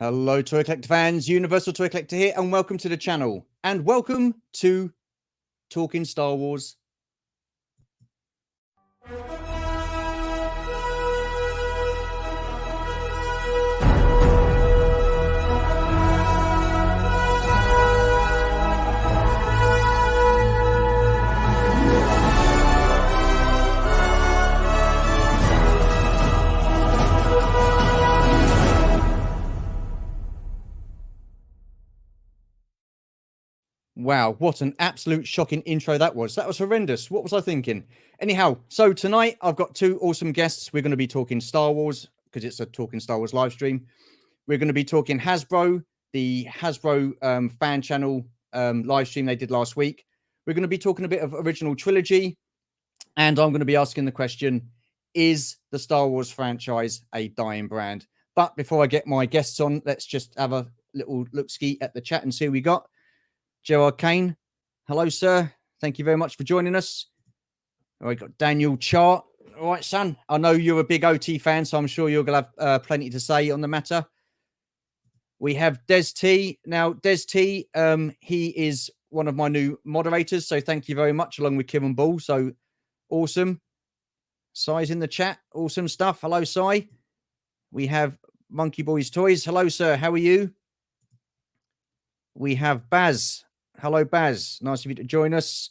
Hello, Toy Collector fans. Universal Toy Collector here, and welcome to the channel. And welcome to Talking Star Wars. Wow, what an absolute shocking intro that was. That was horrendous. What was I thinking? Anyhow, so tonight I've got two awesome guests. We're going to be talking Star Wars because it's a Talking Star Wars live stream. We're going to be talking Hasbro, the Hasbro fan channel live stream they did last week. We're going to be talking a bit of original trilogy. And I'm going to be asking the question, is the Star Wars franchise a dying brand? But before I get my guests on, let's just have a little look-ski at the chat and see who we got. Gerard Kane, hello, sir. Thank you very much for joining us. All right, got Daniel Chart. All right, son. I know you're a big OT fan, so I'm sure you're going to have plenty to say on the matter. We have Des T. Now, Des T, he is one of my new moderators, so thank you very much, along with Kieran Ball. So awesome. Sai's in the chat. Awesome stuff. Hello, Sai. We have Monkey Boys Toys. Hello, sir. How are you? We have Baz. Hello, Baz. Nice of you to join us.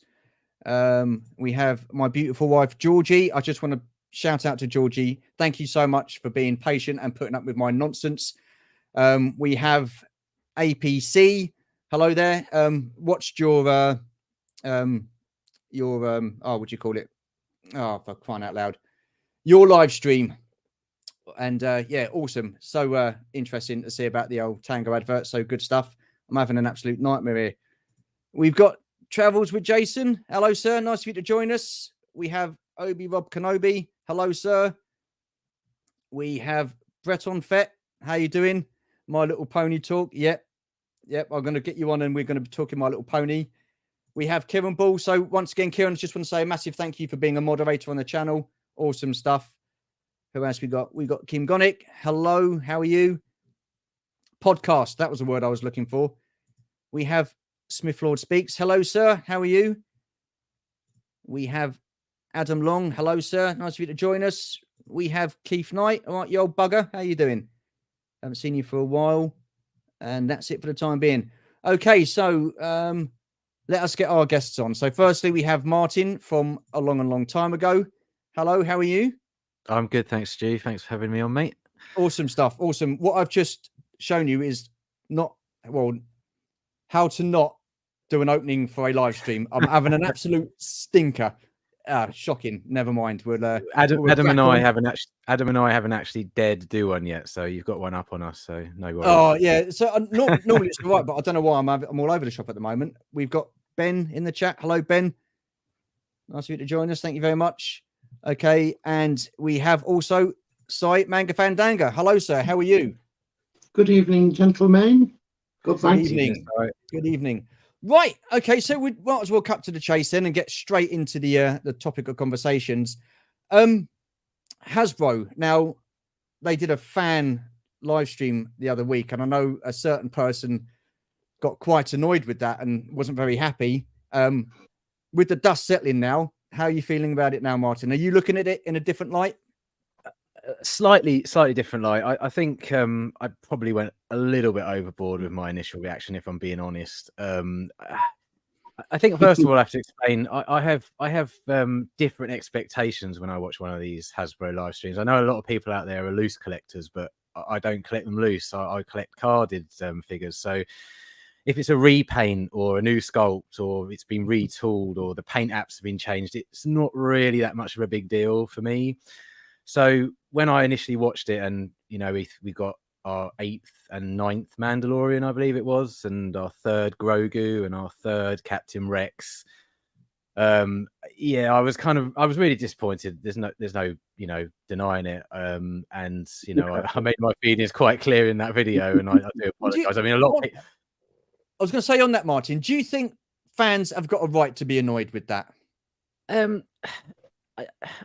We have my beautiful wife, Georgie. I just want to shout out to Georgie. Thank you so much for being patient and putting up with my nonsense. We have APC. Hello there. Watched your what do you call it? Oh, for crying out loud. Your live stream. And yeah, awesome. So interesting to see about the old Tango advert. So good stuff. I'm having an absolute nightmare here. We've got Travels with Jason. Hello, sir. Nice of you to join us. We have Obi Rob Kenobi. Hello, sir. We have Breton Fett. How you doing? My Little Pony Talk. Yep. I'm going to get you on and we're going to be talking My Little Pony. We have Kieran Ball. So once again, Kieran, just want to say a massive thank you for being a moderator on the channel. Awesome stuff. Who else we got? We got Kim Gonick. Hello. How are you? Podcast. That was the word I was looking for. We have Smith Lord Speaks. Hello, sir. How are you? We have Adam Long. Hello, sir. Nice of you to join us. We have Keith Knight. All right, you old bugger. How you doing? Haven't seen you for a while. And that's it for the time being. Okay, so let us get our guests on. So firstly, we have Martyn from A Long Time Ago. Hello, how are you? I'm good, thanks, Stu. Thanks for having me on, mate. Awesome stuff. Awesome. What I've just shown you is how to not do an opening for a live stream. I'm having an absolute stinker. Shocking. Never mind. We'll Adam and I haven't actually dared to do one yet, so you've got one up on us. So no worries. Oh yeah. So normally it's all right, but I don't know why I'm all over the shop at the moment. We've got Ben in the chat. Hello, Ben. Nice of you to join us. Thank you very much. Okay, and we have also Sai Mangafandanga. Hello, sir. How are you? Good evening, gentlemen. Good evening. Good evening. Right. Okay. So we might as well cut to the chase then and get straight into the topic of conversations. Hasbro. Now, they did a fan live stream the other week, and I know a certain person got quite annoyed with that and wasn't very happy. With the dust settling now, how are you feeling about it now, Martyn? Are you looking at it in a different light? Slightly different light. I think I probably went a little bit overboard with my initial reaction, if I'm being honest. I think first of all, I have to explain. I have different expectations when I watch one of these Hasbro live streams. I know a lot of people out there are loose collectors, but I don't collect them loose. I collect carded figures. So if it's a repaint or a new sculpt or it's been retooled or the paint apps have been changed, it's not really that much of a big deal for me. So when I initially watched it, and we got our 8th and 9th Mandalorian, I believe it was, and our 3rd Grogu and our 3rd Captain Rex. I was really disappointed. There's no denying it. I made my feelings quite clear in that video, and I do apologize. I mean, I was going to say on that, Martyn, do you think fans have got a right to be annoyed with that?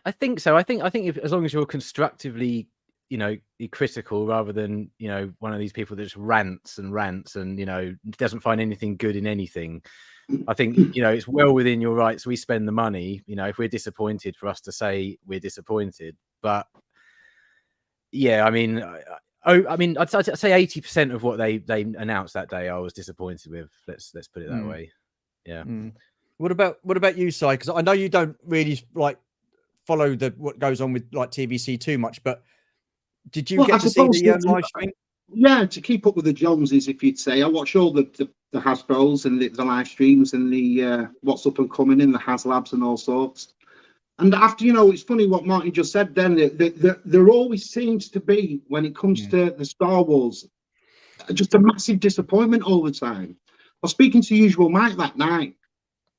I think so. I think if, as long as you're constructively be critical rather than, one of these people that just rants and, doesn't find anything good in anything. I think, it's well within your rights. We spend the money, if we're disappointed, for us to say we're disappointed. But yeah, I mean, I'd say 80% of what they announced that day, I was disappointed with. Let's put it that way. Yeah. What about you, Si? Because I know you don't really like follow what goes on with like TVC too much, but did you get to see the live stream? Yeah, to keep up with the Joneses, if you'd say. I watch all the Hasbros and the live streams and the what's up and coming in the HasLabs and all sorts. And after, it's funny what Martin just said then, there always seems to be, when it comes to the Star Wars, just a massive disappointment all the time. I was speaking to Usual Mike that night,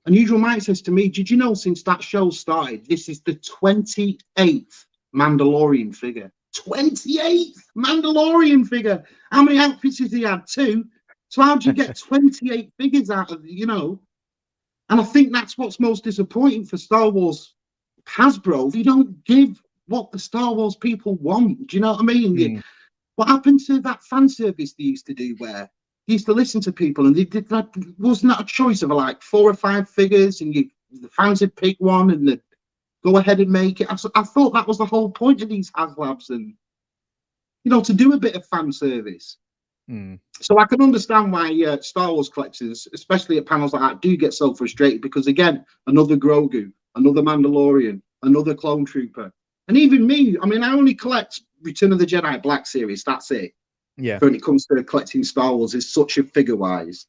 and Usual Mike says to me, did you know since that show started, this is the 28th Mandalorian figure? 28th Mandalorian figure. How many outfits has he had? 2. So how do you get 28 figures out of, And I think that's what's most disappointing for Star Wars Hasbro. You don't give what the Star Wars people want. Do you know what I mean? What happened to that fan service they used to do where they used to listen to people and they did that? Wasn't that a choice of like 4 or 5 figures and the fans would pick one and they'd go ahead and make it? I thought that was the whole point of these HasLabs and, to do a bit of fan service. So I can understand why Star Wars collectors, especially at panels like that, do get so frustrated because, again, another Grogu, another Mandalorian, another Clone Trooper. And even me, I mean, I only collect Return of the Jedi Black Series. That's it. Yeah. When it comes to collecting Star Wars, is such a figure-wise.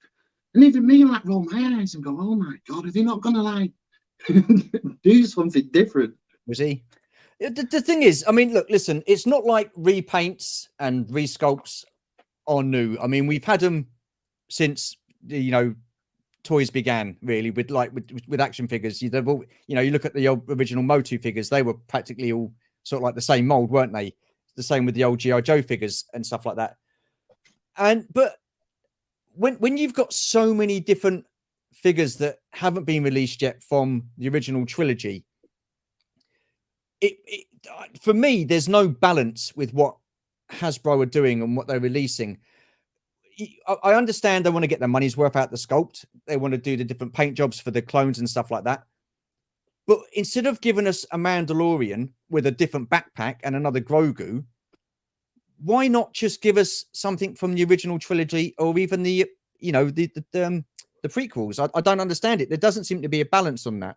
And even me, I roll my eyes and go, oh, my God, are they not going to, do something different? Was he? The thing is, I mean, look, listen, it's not like repaints and resculpts are new. I mean, we've had them since, toys began, really, with action figures. They've all, you look at the old original Motu figures, they were practically all sort of like the same mold, weren't they? The same with the old G.I. Joe figures and stuff like that. But when you've got so many different figures that haven't been released yet from the original trilogy, it for me, there's no balance with what Hasbro are doing and what they're releasing. I understand they want to get their money's worth out the sculpt. They want to do the different paint jobs for the clones and stuff like that. But instead of giving us a Mandalorian with a different backpack and another Grogu, why not just give us something from the original trilogy or even the prequels? I don't understand it. There doesn't seem to be a balance on that.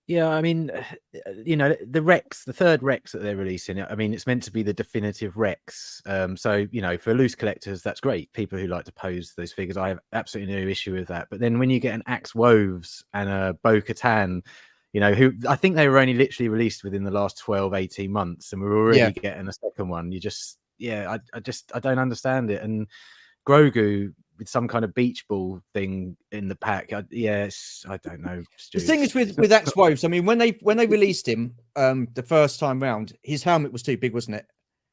Yeah, I mean, the Rex, the third Rex that they're releasing, I mean, it's meant to be the definitive Rex. So, for loose collectors, that's great. People who like to pose those figures, I have absolutely no issue with that. But then when you get an Axe Woves and a Bo-Katan, who I think they were only literally released within the last 12, 18 months, and we're already getting a second one. You just, I don't understand it. And Grogu with some kind of beach ball thing in the pack. I don't know. The thing is with Axe Woves, I mean, when they released him the first time round, his helmet was too big, wasn't it?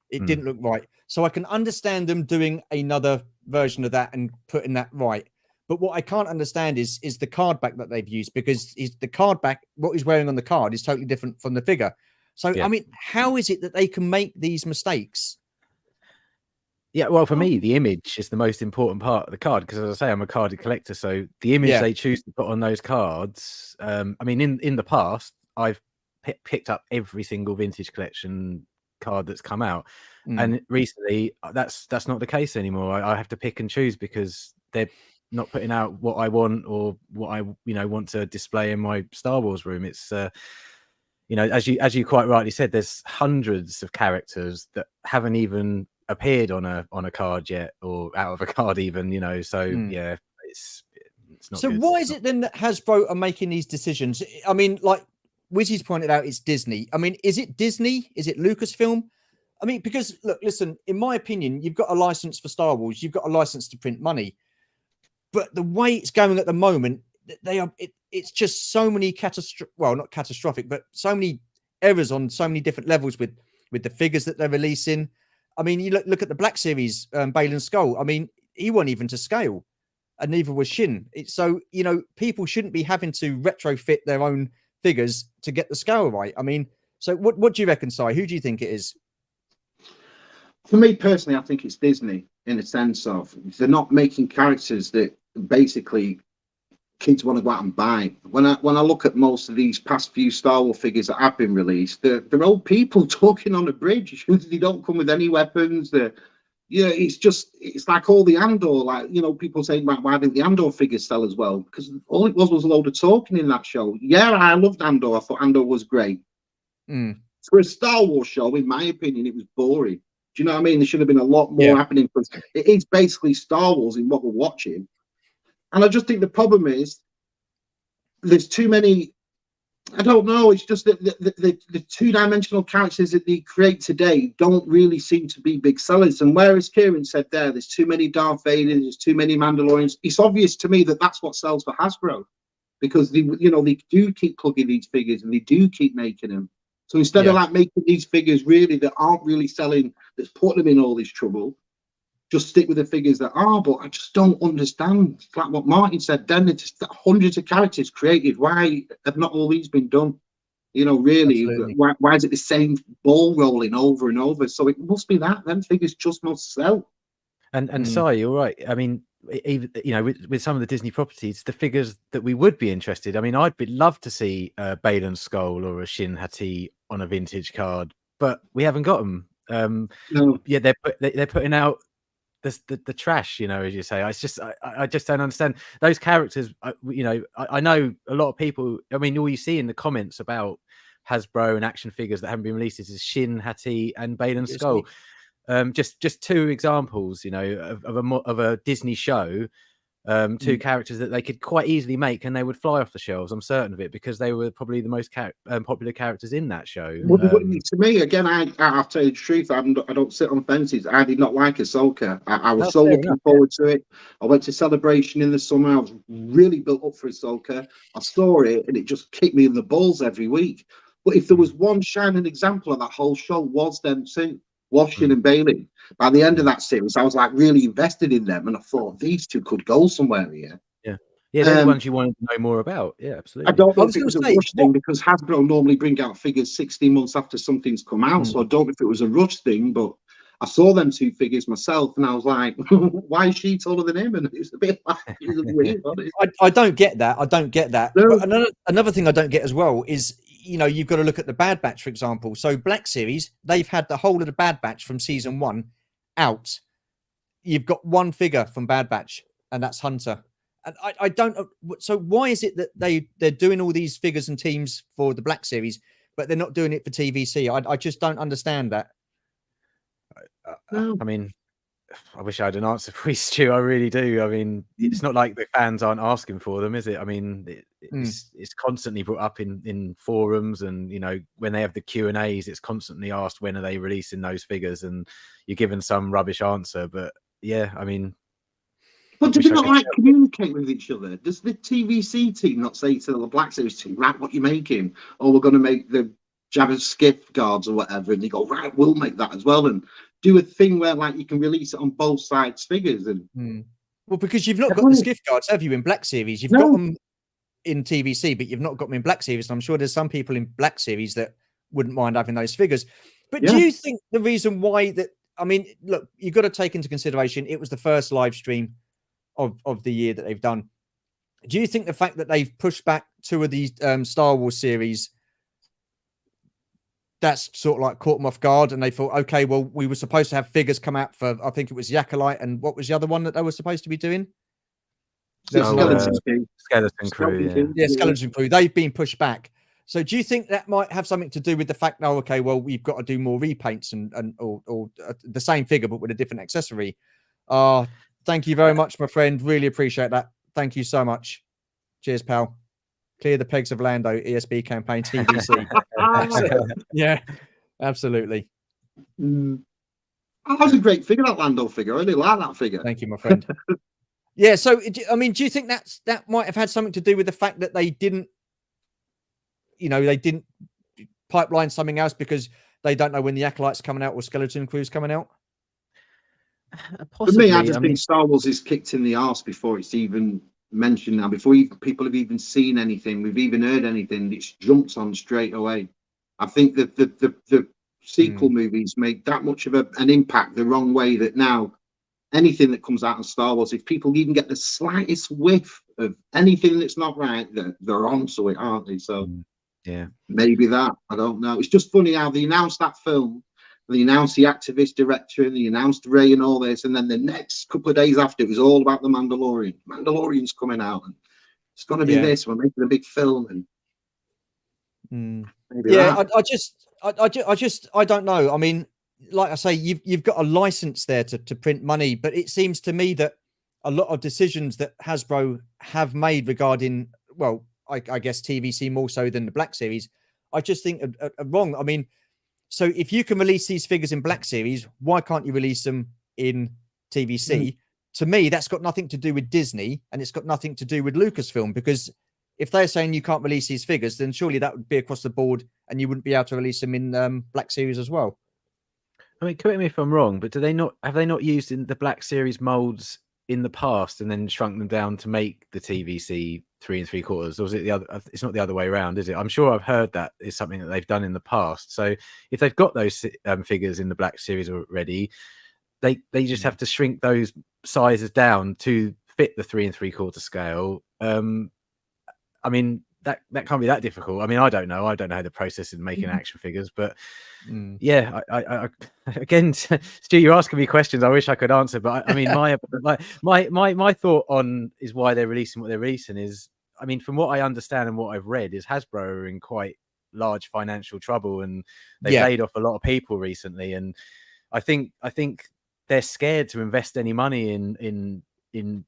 It didn't look right. So I can understand them doing another version of that and putting that right. But what I can't understand is the card back that they've used, because the card back, what he's wearing on the card is totally different from the figure. So, I mean, how is it that they can make these mistakes? Yeah, well, for me, the image is the most important part of the card, because, as I say, I'm a carded collector. So the image they choose to put on those cards, I mean, in the past, I've picked up every single vintage collection card that's come out, and recently, that's not the case anymore. I have to pick and choose because they're not putting out what I want or what I want to display in my Star Wars room. It's as you quite rightly said, there's hundreds of characters that haven't even appeared on a card yet, or out of a card even, so yeah, it's not so good. Why is it then that Hasbro are making these decisions? I mean, like Wizzy's pointed out, it's Disney. I mean, is it Disney? Is it Lucasfilm? I mean, because look, listen, in my opinion, you've got a license for Star Wars, you've got a license to print money, but the way it's going at the moment, it's just so many not catastrophic, but so many errors on so many different levels with the figures that they're releasing. I mean, you look at the Black Series, Balin Skull. I mean, he wasn't even to scale, and neither was Shin. So, people shouldn't be having to retrofit their own figures to get the scale right. I mean, so what do you reckon, Si? Who do you think it is? For me personally, I think it's Disney in a sense of they're not making characters that basically kids want to go out and buy. When I look at most of these past few Star Wars figures that have been released, they're old people talking on a bridge. They don't come with any weapons. It's like all the Andor, like, you know, people saying, why didn't the Andor figures sell as well? Because all it was a load of talking in that show. Yeah, I loved Andor. I thought Andor was great. For a Star Wars show, in my opinion, it was boring. Do you know what I mean? There should have been a lot more happening, because it is basically Star Wars in what we're watching. And I just think the problem is there's too many. I don't know. It's just that the two-dimensional characters that they create today don't really seem to be big sellers. And whereas Kieran said there's too many Darth Vaders, there's too many Mandalorians. It's obvious to me that that's what sells for Hasbro, because they do keep plugging these figures and they do keep making them. So instead of like making these figures really that aren't really selling, that's putting them in all this trouble, just stick with the figures that are. But I just don't understand. It's like what Martyn said then, it's just hundreds of characters created. Why have not all these been done? You know, really, why is it the same ball rolling over and over? So it must be that them figures just must sell. And sorry, you're right. I mean, even, you know, with some of the Disney properties, the figures that we would be interested. I mean, I'd love to see a Balin's Skull or a Shin Hati on a vintage card, but we haven't got them. No. Yeah, they're putting out the trash, you know, as you say. I just don't understand those characters. You know, I know a lot of people. I mean, all you see in the comments about Hasbro and action figures that haven't been released is Shin Hati and Balin's Skull. Just two examples, you know, of a Disney show. Two characters that they could quite easily make, and they would fly off the shelves. I'm certain of it, because they were probably the most popular characters in that show. To me, again, I have to tell you the truth. I don't sit on fences. I did not like Ahsoka. I was so looking forward to it. I went to Celebration in the summer. I was really built up for Ahsoka. I saw it, and it just kicked me in the balls every week. But if there was one shining example of that whole show, was them two, Shin and Bailey. By the end of that series, I was like really invested in them, and I thought these two could go somewhere here. Yeah, they're the ones you wanted to know more about. Yeah, absolutely. I don't know if it was a rush thing, because Hasbro normally bring out figures 16 months after something's come out, so I don't know if it was a rush thing, but I saw them two figures myself, and I was like, why is she taller than him? And it was a bit like, it was weird. I don't get that. I don't get that. No. But another thing I don't get as well is, you know, you've got to look at the Bad Batch, for example. So Black Series, they've had the whole of the Bad Batch from season 1 out. You've got one figure from Bad Batch, and that's Hunter. And I don't. So why is it that they're doing all these figures and teams for the Black Series, but they're not doing it for TVC? I just don't understand that. I mean, I wish I had an answer for you, Stu. I really do. I mean, it's not like the fans aren't asking for them, is it? I mean, it's constantly brought up in forums, and, you know, when they have the Q&As, it's constantly asked, when are they releasing those figures? And you're given some rubbish answer. But yeah, I mean, but do they not like communicate with each other? Does the TVC team not say to the Black Series team, right, what are you making? Or we're going to make the Jabba's Skiff guards or whatever, and they go, right, we'll make that as well, and do a thing where like you can release it on both sides figures. And well, because you've not got the Skiff guards, have you, in Black Series? You've got them in TVC, but you've not got them in Black Series. And I'm sure there's some people in Black Series that wouldn't mind having those figures. But do you think the reason why that? I mean, look, you've got to take into consideration it was the first live stream of the year that they've done. Do you think the fact that they've pushed back 2 of these Star Wars series, that's sort of like caught them off guard, and they thought, okay, well, we were supposed to have figures come out for, I think it was Yakalite, and what was the other one that they were supposed to be doing? Skeleton Crew. Yeah, Skeleton Crew. They've been pushed back. So do you think that might have something to do with the fact, oh, okay, well, we've got to do more repaints or the same figure but with a different accessory? Thank you very much, my friend. Really appreciate that. Thank you so much. Cheers, pal. Clear the pegs of Lando, ESB campaign, TVC. Yeah, absolutely. That was a great figure, that Lando figure. I really like that figure. Thank you, my friend. Yeah, so, I mean, do you think that might have had something to do with the fact that they didn't pipeline something else because they don't know when the Acolyte's coming out or Skeleton Crew's coming out? Possibly. For me, I just think Star Wars is kicked in the arse before it's even mentioned now, before people have even seen anything, we've even heard anything, it's jumped on straight away. I think that the sequel movies make that much of an impact the wrong way that now anything that comes out of Star Wars, if people even get the slightest whiff of anything that's not right, they're onto it, aren't they? So yeah, maybe that, I don't know. It's just funny how they announced that film, they announced the activist director, and they announced Ray and all this, and then the next couple of days after, it was all about the Mandalorian. Mandalorian's coming out, and it's going to be this. We're making a big film, and I don't know. I mean, like I say, you've got a license there to print money, but it seems to me that a lot of decisions that Hasbro have made regarding, well, I guess TVC more so than the Black Series, I just think are wrong. I mean, so if you can release these figures in Black Series, why can't you release them in TVC? To me, that's got nothing to do with Disney, and it's got nothing to do with Lucasfilm, because if they're saying you can't release these figures, then surely that would be across the board, and you wouldn't be able to release them in Black Series as well. I mean, correct me if I'm wrong, but have they not used in the Black Series molds in the past and then shrunk them down to make the TVC 3 3/4, or is it the other? It's not the other way around, is it? I'm sure I've heard that is something that they've done in the past. So if they've got those figures in the Black Series already, they just have to shrink those sizes down to fit the 3 3/4 scale. I mean, that can't be that difficult. I mean, I don't know how the process is making action figures, but yeah, I again, Stu, you're asking me questions I wish I could answer, but I mean, my thought on is why they're releasing what they're releasing is, I mean, from what I understand and what I've read, is Hasbro are in quite large financial trouble, and they've laid off a lot of people recently, and I think they're scared to invest any money in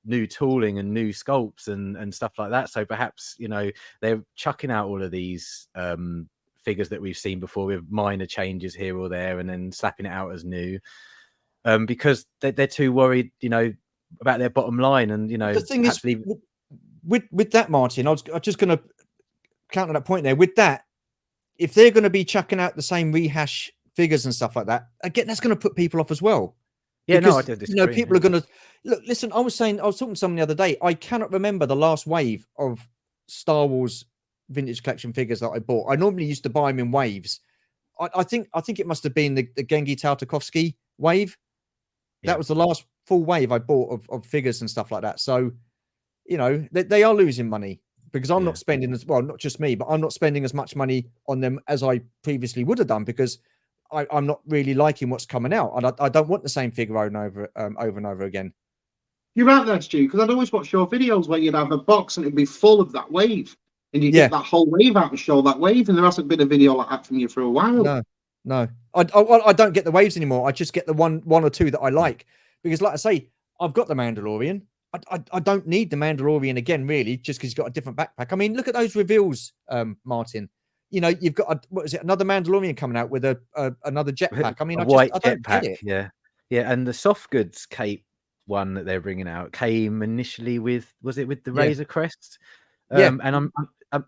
new tooling and new sculpts and stuff like that. So perhaps, you know, they're chucking out all of these figures that we've seen before with minor changes here or there, and then slapping it out as new, because they're too worried, you know, about their bottom line. And, you know, the thing is, with that, Martin, I was just going to counter that point there. With that, if they're going to be chucking out the same rehash figures and stuff like that, again, that's going to put people off as well. Yeah, because, no, I don't disagree. You know, people are going to look. Listen, I was talking to someone the other day. I cannot remember the last wave of Star Wars vintage collection figures that I bought. I normally used to buy them in waves. I think it must have been the Gengi Tartakovsky wave. Yeah. That was the last full wave I bought of figures and stuff like that. So, you know, they are losing money, because I'm not spending as well. Not just me, but I'm not spending as much money on them as I previously would have done, because I'm not really liking what's coming out, and I don't want the same figure over and over again. You're right there, Stu, because I'd always watch your videos where you'd have a box and it'd be full of that wave, and you get that whole wave out and show that wave, and there hasn't been a video like that from you for a while. No, I don't get the waves anymore. I just get the one or two that I like, because, like I say, I've got the Mandalorian. I don't need the Mandalorian again, really, just because he's got a different backpack. I mean, look at those reveals, Martin. You know, you've got another Mandalorian coming out with another jetpack. I mean, I don't get it. Yeah, and the soft goods cape one that they're bringing out came initially with the Razor Crest? And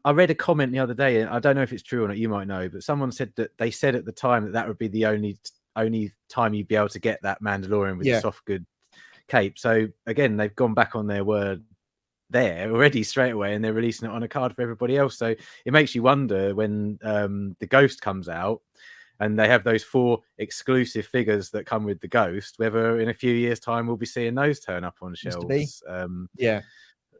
I read a comment the other day, and I don't know if it's true or not. You might know, but someone said that they said at the time that would be the only time you'd be able to get that Mandalorian with the soft good cape. So again, they've gone back on their word there already straight away, and they're releasing it on a card for everybody else. So it makes you wonder when the Ghost comes out and they have those 4 exclusive figures that come with the Ghost, whether in a few years' time we'll be seeing those turn up on shelves.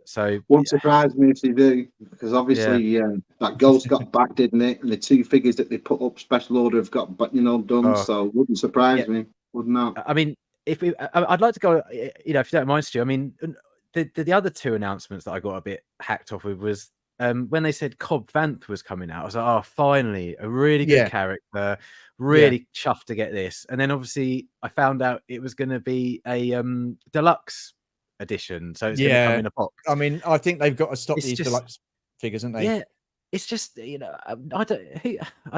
So won't surprise me if they do, because obviously that Ghost got back, didn't it? And the 2 figures that they put up special order have got, but done. So wouldn't surprise me, would not. I mean, I'd like to go, you know, if you don't mind, Stu. I mean, the other 2 announcements that I got a bit hacked off with was when they said Cobb Vanth was coming out. I was like, oh, finally, a really good character. Really chuffed to get this. And then obviously I found out it was going to be a deluxe edition, so it's going to come in a box. I mean, I think they've got to stop these deluxe figures, haven't they? Yeah, it's just, you know, I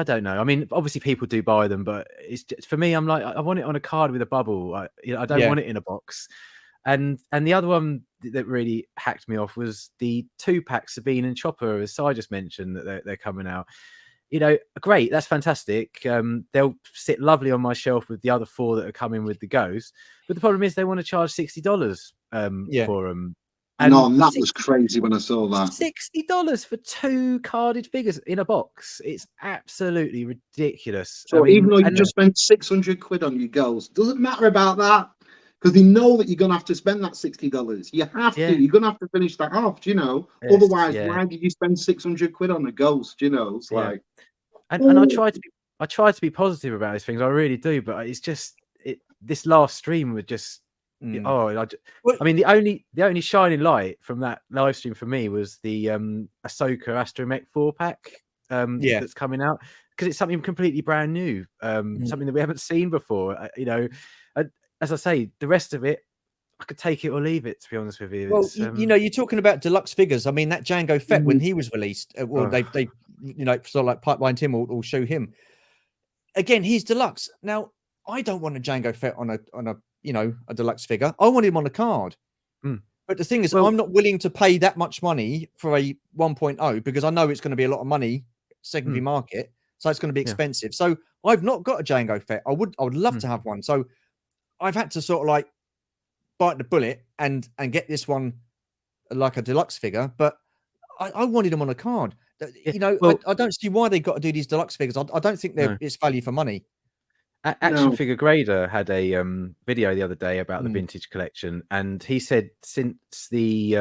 don't know. I mean, obviously people do buy them, but it's just, for me, I'm like, I want it on a card with a bubble. I don't want it in a box. And the other one that really hacked me off was the 2-pack Sabine and Chopper, as I just mentioned, that they're coming out. You know, great, that's fantastic. They'll sit lovely on my shelf with the other 4 that are coming with the Ghost. But the problem is they want to charge $60 for them. And that was crazy when I saw that. $60 for 2 carded figures in a box. It's absolutely ridiculous. So I mean, even though you just spent 600 quid on your goals, doesn't matter about that, because they know that you're gonna have to spend that $60. You have to. You're gonna have to finish that off. You know. Yes, Otherwise, why did you spend 600 quid on a ghost? You know, it's like. And I try to be positive about these things. I really do, but it's just this last stream was just. I mean, the only shining light from that live stream for me was the Ahsoka Astromech 4-pack that's coming out, because it's something completely brand new, something that we haven't seen before. You know, as I say, the rest of it, I could take it or leave it, to be honest with you. Well, you know, you're talking about deluxe figures. I mean, that Jango Fett, when he was released, well, they you know, sort of like Pipeline Tim will show him. Again, he's deluxe. Now, I don't want a Jango Fett on a you know, a deluxe figure. I want him on a card. But the thing is, I'm not willing to pay that much money for a 1.0 because I know it's going to be a lot of money secondary market, so it's going to be expensive. So I've not got a Jango Fett. I would love to have one. So I've had to sort of like bite the bullet and get this one like a deluxe figure. But I wanted them on a card. You know, I don't see why they got to do these deluxe figures. I don't think it's value for money. Action Figure Grader had a video the other day about the vintage collection, and he said since the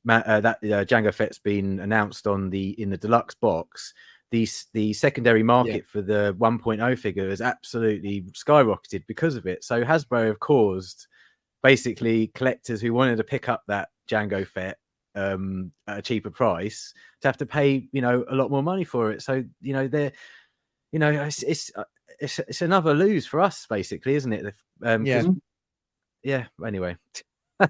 Jango Fett's been announced in the deluxe box, the secondary market for the 1.0 figure has absolutely skyrocketed because of it. So Hasbro have caused basically collectors who wanted to pick up that Jango Fett at a cheaper price to have to pay, you know, a lot more money for it. So, you know, they're, you know, it's another lose for us, basically, isn't it? Anyway,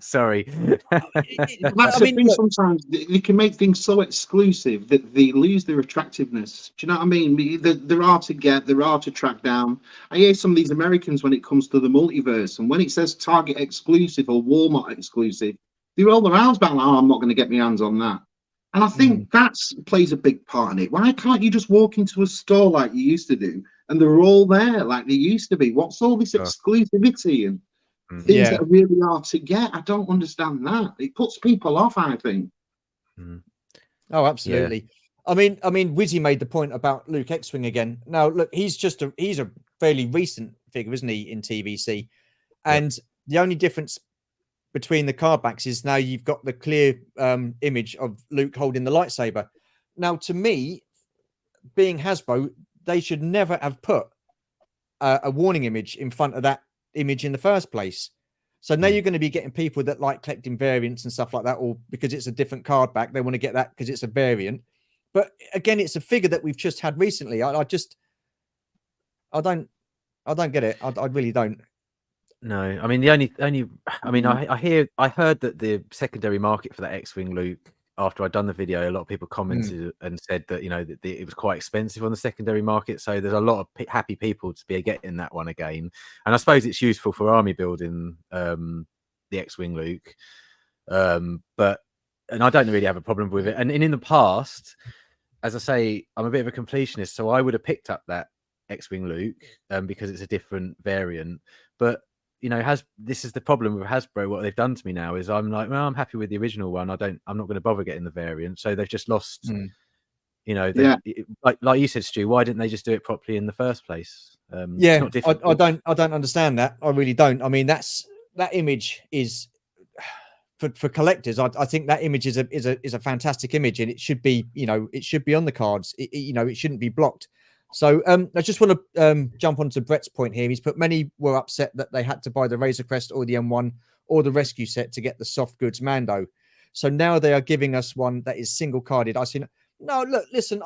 sorry. That's the thing. Sometimes they can make things so exclusive that they lose their attractiveness. Do you know what I mean? They're hard to get, they're hard to track down. I hear some of these Americans when it comes to the multiverse, and when it says Target exclusive or Walmart exclusive, they roll their eyes back like, "Oh, I'm not going to get my hands on that." And I think that plays a big part in it. Why can't you just walk into a store like you used to do, and they're all there like they used to be? What's all this exclusivity and things that are really hard to get? I don't understand that. It puts people off, I think. Oh, absolutely. I mean, Wizzy made the point about Luke X-Wing again. Now, look, he's a fairly recent figure, isn't he, in TVC? And the only difference between the card backs is now you've got the clear image of Luke holding the lightsaber. Now, to me, being Hasbro, they should never have put a warning image in front of that image in the first place. So now you're going to be getting people that like collecting variants and stuff like that, or because it's a different card back, they want to get that because it's a variant. But again, it's a figure that we've just had recently. I don't get it. I really don't. No, I mean I heard that the secondary market for that X-Wing Luke, after I'd done the video, a lot of people commented and said that, you know, that it was quite expensive on the secondary market. So there's a lot of happy people to be getting that one again. And I suppose it's useful for army building, the X-Wing Luke. And I don't really have a problem with it. And in the past, as I say, I'm a bit of a completionist, so I would have picked up that X-Wing Luke because it's a different variant. But you know, this is the problem with Hasbro. What they've done to me now is I'm like, well, I'm happy with the original one. I'm not going to bother getting the variant. So they've just lost, you know, like you said, Stu. Why didn't they just do it properly in the first place? I don't understand that. I really don't. I mean, that image is for collectors. I think that image is a fantastic image, and it should be, you know, it should be on the cards. You know, it shouldn't be blocked. So I just want to jump onto Brett's point here. He's put many were upset that they had to buy the Razor Crest or the M1 or the rescue set to get the soft goods Mando. So now they are giving us one that is single carded. I see. No, look, listen,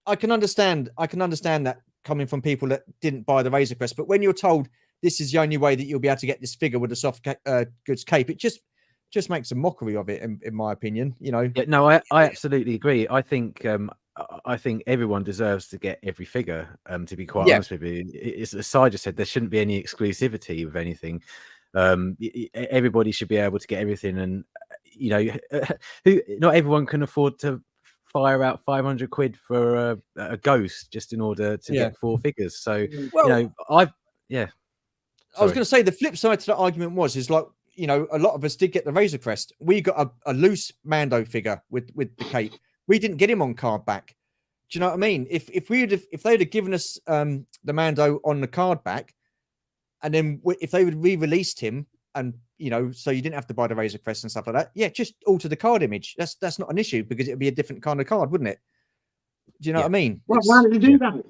I can understand that coming from people that didn't buy the Razor Crest. But when you're told this is the only way that you'll be able to get this figure with a soft goods cape, it just makes a mockery of it, in my opinion. You know. Yeah, no, I absolutely agree. I think everyone deserves to get every figure. To be quite honest with you, it's as I just said, there shouldn't be any exclusivity with anything. Everybody should be able to get everything, and you know, not everyone can afford to fire out 500 quid for a ghost just in order to get 4 figures. So you know, I was going to say the flip side to that argument is like, you know, a lot of us did get the Razor Crest. We got a loose Mando figure with the cape. We didn't get him on card back. Do you know what I mean? If they'd have given us the Mando on the card back, and then if they would re-released him, and you know, so you didn't have to buy the Razor Crest and stuff like that. Yeah, just alter the card image. That's not an issue, because it'd be a different kind of card, wouldn't it? Do you know what I mean? Well, why did they do that?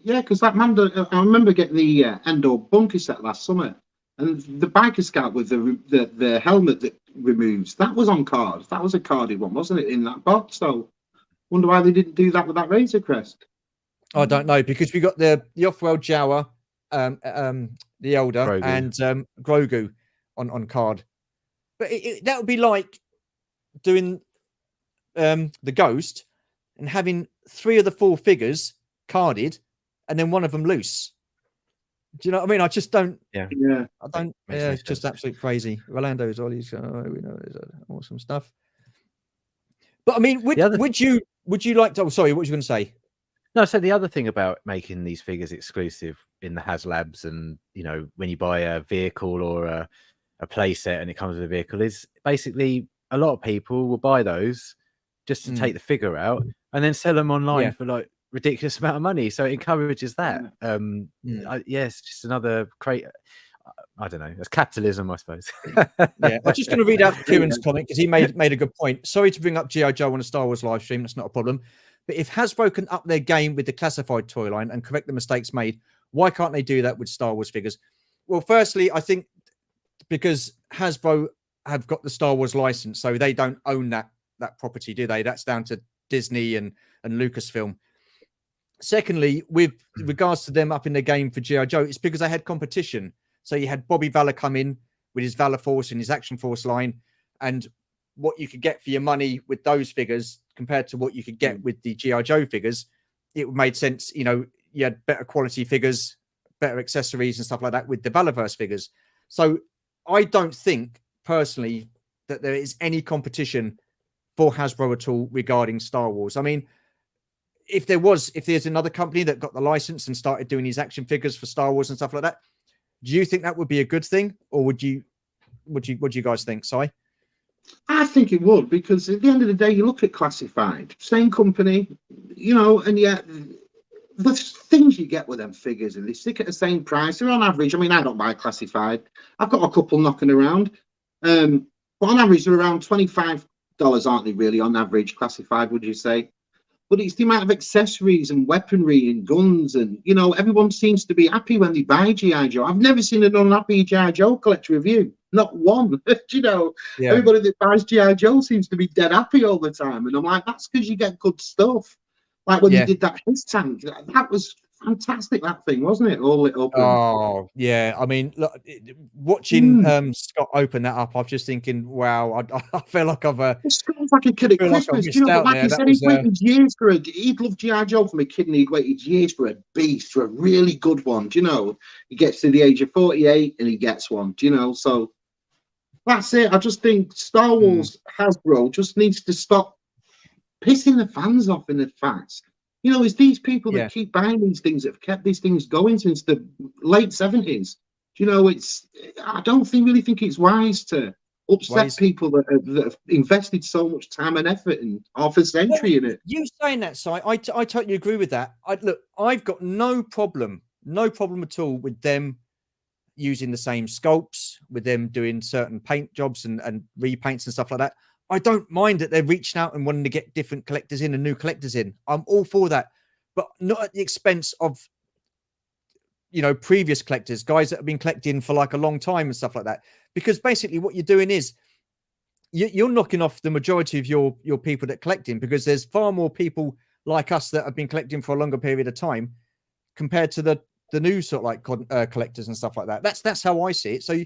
Yeah, because that Mando, I remember getting the Endor bunker set last summer, and the biker scout with the helmet that removes, that was on card. That was a carded one, wasn't it, in that box? So wonder why they didn't do that with that Razor Crest. I don't know, because we got the off-world Jawa, the Elder, Grogu. and Grogu on card. But that would be like doing the Ghost and having 3 of the 4 figures carded and then one of them loose. Do you know what I mean? I just don't. Yeah. I don't. Makes Yeah, no it's just sense. absolutely crazy. Rolando's all these. We know there's awesome stuff. But I mean, would you like to? Oh, sorry, what was you going to say? No, so the other thing about making these figures exclusive in the HasLabs, and you know, when you buy a vehicle or a play set and it comes with a vehicle, is basically a lot of people will buy those just to take the figure out and then sell them online for like ridiculous amount of money. So it encourages that. It's just another I don't know. That's capitalism, I suppose. Yeah, I'm just going to read out Kieran's comment, because he made a good point. Sorry to bring up G.I. Joe on a Star Wars live stream. That's not a problem. But if Hasbro can up their game with the classified toy line and correct the mistakes made, why can't they do that with Star Wars figures? Well, firstly, I think because Hasbro have got the Star Wars license, so they don't own that property, do they? That's down to Disney and Lucasfilm. Secondly, with regards to them up in the game for G.I. Joe, it's because they had competition. So you had Bobby Valor come in with his Valor Force and his Action Force line, and what you could get for your money with those figures compared to what you could get with the G.I. Joe figures, it made sense. You know, you had better quality figures, better accessories and stuff like that with the Valorverse figures. So I don't think personally that there is any competition for Hasbro at all regarding Star Wars. I mean, if there's another company that got the license and started doing these action figures for Star Wars and stuff like that, do you think that would be a good thing, or what do you guys think, Si? I think it would, because at the end of the day, you look at Classified, same company, you know, and yet the things you get with them figures, and they stick at the same price. They're on average. I mean, I don't buy Classified. I've got a couple knocking around, but on average, they're around $25, aren't they? Really, on average, Classified, would you say? But it's the amount of accessories and weaponry and guns, and you know, everyone seems to be happy when they buy G.I. Joe. I've never seen an unhappy G.I. Joe collector review, not one. You know, everybody that buys G.I. Joe seems to be dead happy all the time, and I'm like, that's because you get good stuff. Like when you did that his tank, that was fantastic. That thing, wasn't it? All lit up. Oh yeah, I mean, look, watching Scott open that up, I'm just thinking, wow, I feel like I've it sounds like a kid at Christmas, you know. But like he said, he'd waited years for it. He'd love G.I. Joe from a kid, and he'd waited years for a beast, for a really good one. Do you know? He gets to the age of 48 and he gets one. Do you know? So that's it. I just think Star Wars Hasbro just needs to stop pissing the fans off in the facts. You know, it's these people that keep buying these things that have kept these things going since the late 70s. You know, I don't really think it's wise to upset people that have invested so much time and effort and half a century in it. You saying that, Si, I totally agree with that. I've got no problem at all with them using the same sculpts, with them doing certain paint jobs and repaints and stuff like that. I don't mind that they're reaching out and wanting to get different collectors in and new collectors in. I'm all for that, but not at the expense of, you know, previous collectors, guys that have been collecting for like a long time and stuff like that. Because basically what you're doing is you're knocking off the majority of your people that collecting, because there's far more people like us that have been collecting for a longer period of time compared to the new sort of like collectors and stuff like that. That's how I see it. So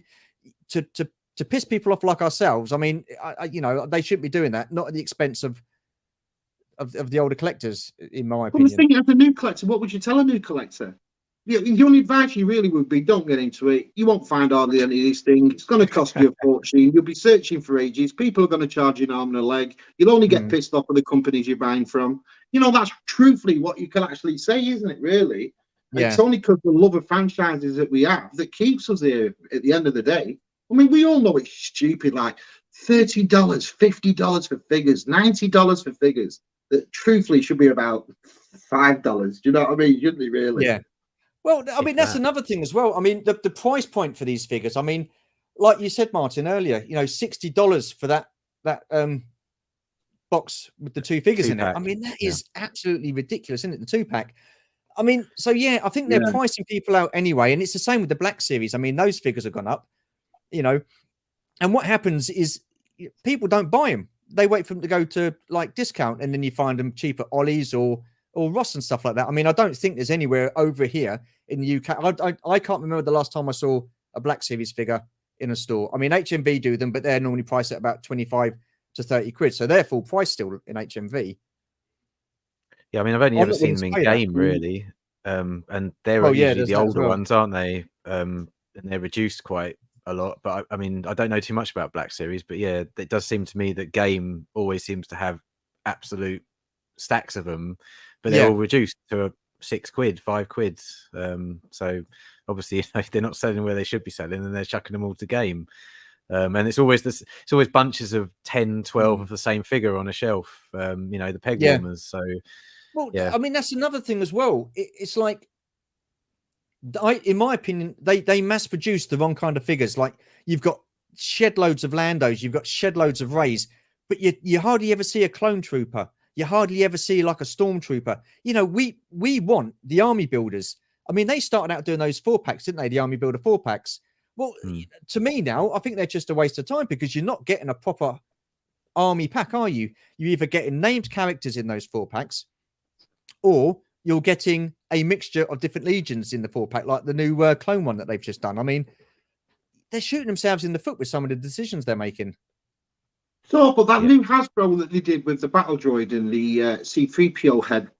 to piss people off like ourselves, I mean, you know, they shouldn't be doing that, not at the expense of the older collectors, in my opinion. Well, the thing, as a new collector, what would you tell a new collector? The only advice you really would be, don't get into it. You won't find hardly any of these things. It's going to cost you a fortune. You'll be searching for ages. People are going to charge you an arm and a leg. You'll only get pissed off at the companies you're buying from. You know, that's truthfully what you can actually say, isn't it, really? Yeah. It's only because the love of franchises that we have that keeps us here at the end of the day. I mean, we all know it's stupid, like $30, $50 for figures, $90 for figures. That truthfully should be about $5. Do you know what I mean? Shouldn't they really? Yeah. Well, I mean, that's another thing as well. I mean, the price point for these figures. I mean, like you said, Martin, earlier, you know, $60 for that box with the two figures in it. I mean, that is absolutely ridiculous, isn't it? The 2-pack. I mean, so yeah, I think they're pricing people out anyway, and it's the same with the Black Series. I mean, those figures have gone up, you know, and what happens is people don't buy them. They wait for them to go to like discount, and then you find them cheap at Ollie's or Ross and stuff like that. I mean, I don't think there's anywhere over here in the UK. I can't remember the last time I saw a Black Series figure in a store. I mean, HMV do them, but they're normally priced at about 25 to 30 quid. So they're full price still in HMV. Yeah, I mean, I've only ever seen them in game, really. And they're usually the older ones, aren't they? And they're reduced quite a lot. But I mean, I don't know too much about Black Series, but yeah, it does seem to me that game always seems to have absolute stacks of them, but they're all reduced to £6, £5. So obviously, you know, they're not selling where they should be selling, and they're chucking them all to game. And it's always bunches of 10, 12 of the same figure on a shelf. You know, the peg warmers. So, well, I mean, that's another thing as well. It's like, in my opinion, they mass produce the wrong kind of figures. Like, you've got shed loads of Landos, you've got shed loads of Rays, but you hardly ever see a clone trooper. You hardly ever see like a stormtrooper. You know, we want the army builders. I mean, they started out doing those 4-packs, didn't they? The army builder 4-packs. Well, to me now, I think they're just a waste of time, because you're not getting a proper army pack, are you? You're either getting named characters in those 4-packs, or you're getting a mixture of different legions in the 4-pack, like the new clone one that they've just done. I mean, they're shooting themselves in the foot with some of the decisions they're making. So, but that new Hasbro that they did with the battle droid and the C-3PO head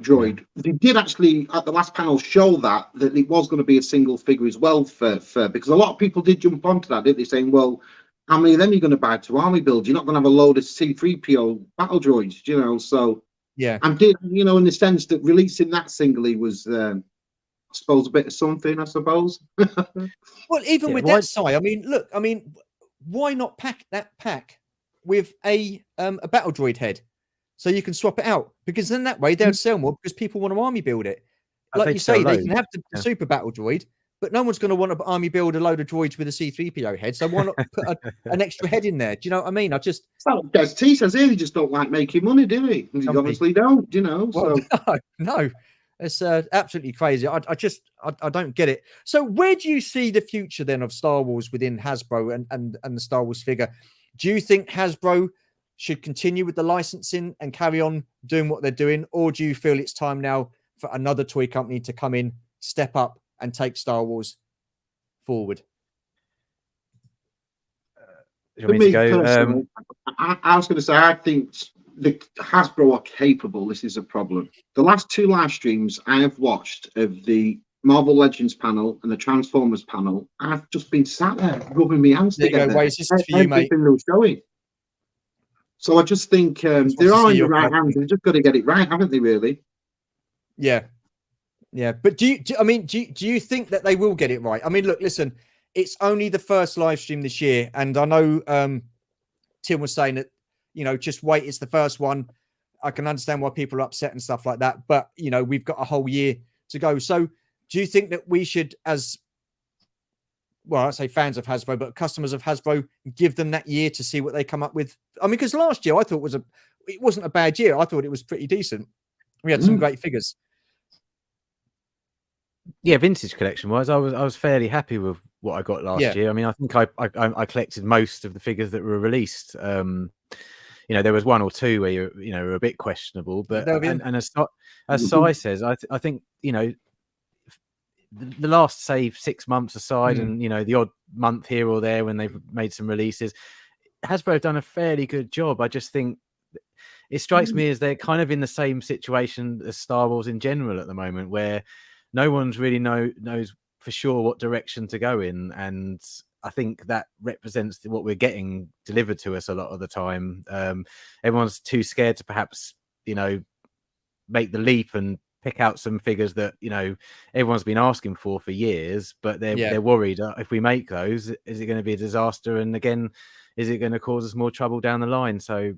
droid, they did actually at the last panel show that it was going to be a single figure as well, for because a lot of people did jump onto that, didn't they, saying, well, how many of them are you going to buy to army build? You're not going to have a load of C-3PO battle droids, you know. So and did, you know, in the sense that releasing that singly was I suppose a bit of something, I suppose. Well, even with that side, I mean, look, I mean, why not pack that pack with a battle droid head, so you can swap it out? Because then that way they'll sell more, because people want to army build it. Like you say, they can have the super battle droid, but no one's going to want to army build a load of droids with a C-3PO head. So why not put an extra head in there? Do you know what I mean? I just... As T says here, they just don't like making money, do they? They obviously don't, you know. Well, so no. It's absolutely crazy. I don't get it. So where do you see the future then of Star Wars within Hasbro and the Star Wars figure? Do you think Hasbro should continue with the licensing and carry on doing what they're doing? Or do you feel it's time now for another toy company to come in, step up, and take Star Wars forward? For me, personally, I was going to say, I think the Hasbro are capable. This is a problem. The last 2 live streams I have watched of the Marvel Legends panel and the Transformers panel, I've just been sat there rubbing my hands together. This is for you, mate. Showing. So I just think they're all in the right hands. They've just got to get it right, haven't they? Really? Yeah. But do you think that they will get it right? I mean, look, listen, it's only the first live stream this year, and I know Tim was saying that, you know, just wait, it's the first one. I can understand why people are upset and stuff like that, but, you know, we've got a whole year to go. So do you think that we should, as, well, I say fans of Hasbro, but customers of Hasbro, give them that year to see what they come up with? I mean, because last year I thought it wasn't a bad year. I thought it was pretty decent. We had some great figures. Yeah, vintage collection wise, I was fairly happy with what I got last year. I mean, I think I collected most of the figures that were released. You know, there was 1 or 2 where you know were a bit questionable, but and as Si says, I think, you know, the last, say, 6 months aside, and, you know, the odd month here or there when they've made some releases, Hasbro have done a fairly good job. I just think it strikes me as they're kind of in the same situation as Star Wars in general at the moment, where no one's really knows for sure what direction to go in, and I think that represents what we're getting delivered to us a lot of the time. Everyone's too scared to perhaps, you know, make the leap and pick out some figures that everyone's been asking for years, but they're worried if we make those, is it going to be a disaster? And again, is it going to cause us more trouble down the line? So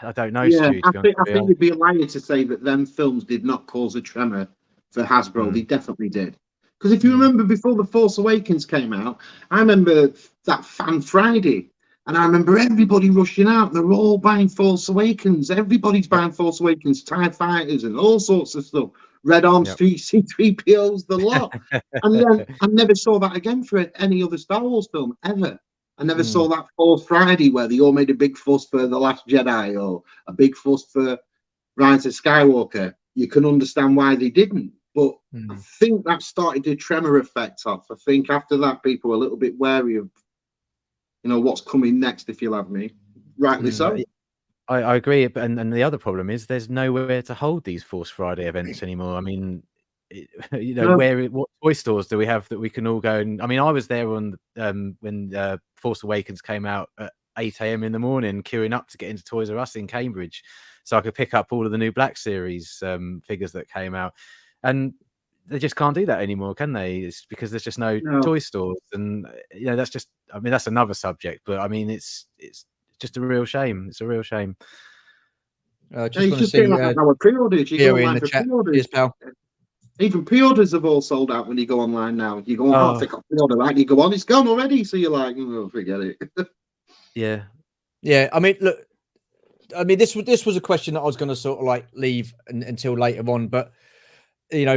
I don't know, Stu. I think you'd be a liar to say that them films did not cause a tremor for Hasbro. They definitely did. Because if you remember, before The Force Awakens came out, I remember that Fan Friday, and I remember everybody rushing out. They're all buying Force Awakens. Everybody's buying Force Awakens, TIE Fighters, and all sorts of stuff. Red Arm Street, C-3POs, the lot. And then I never saw that again for any other Star Wars film ever. I never saw that Force Friday where they all made a big fuss for The Last Jedi or a big fuss for Rise of Skywalker. You can understand why they didn't. But I think that started the tremor effect off. I think after that, people were a little bit wary of, what's coming next, if you'll have me. Rightly so. I agree. And the other problem is there's nowhere to hold these Force Friday events anymore. I mean, what toy stores do we have that we can all go? And I mean, I was there on when Force Awakens came out at 8 a.m. in the morning, queuing up to get into Toys R Us in Cambridge, so I could pick up all of the new Black Series figures that came out. And they just can't do that anymore, can they? It's because there's just no toy stores, and that's just. I mean, that's another subject, but I mean, it's just a real shame. It's a real shame. Just want to see our pre-orders. You go online for pre-orders. Yes, pal. Even pre-orders have all sold out when you go online now. You go, I think I'll pre-order that. You go on, it's gone already. So you're like, forget it. Yeah. I mean, look. I mean, this was a question that I was going to sort of like leave until later on, but.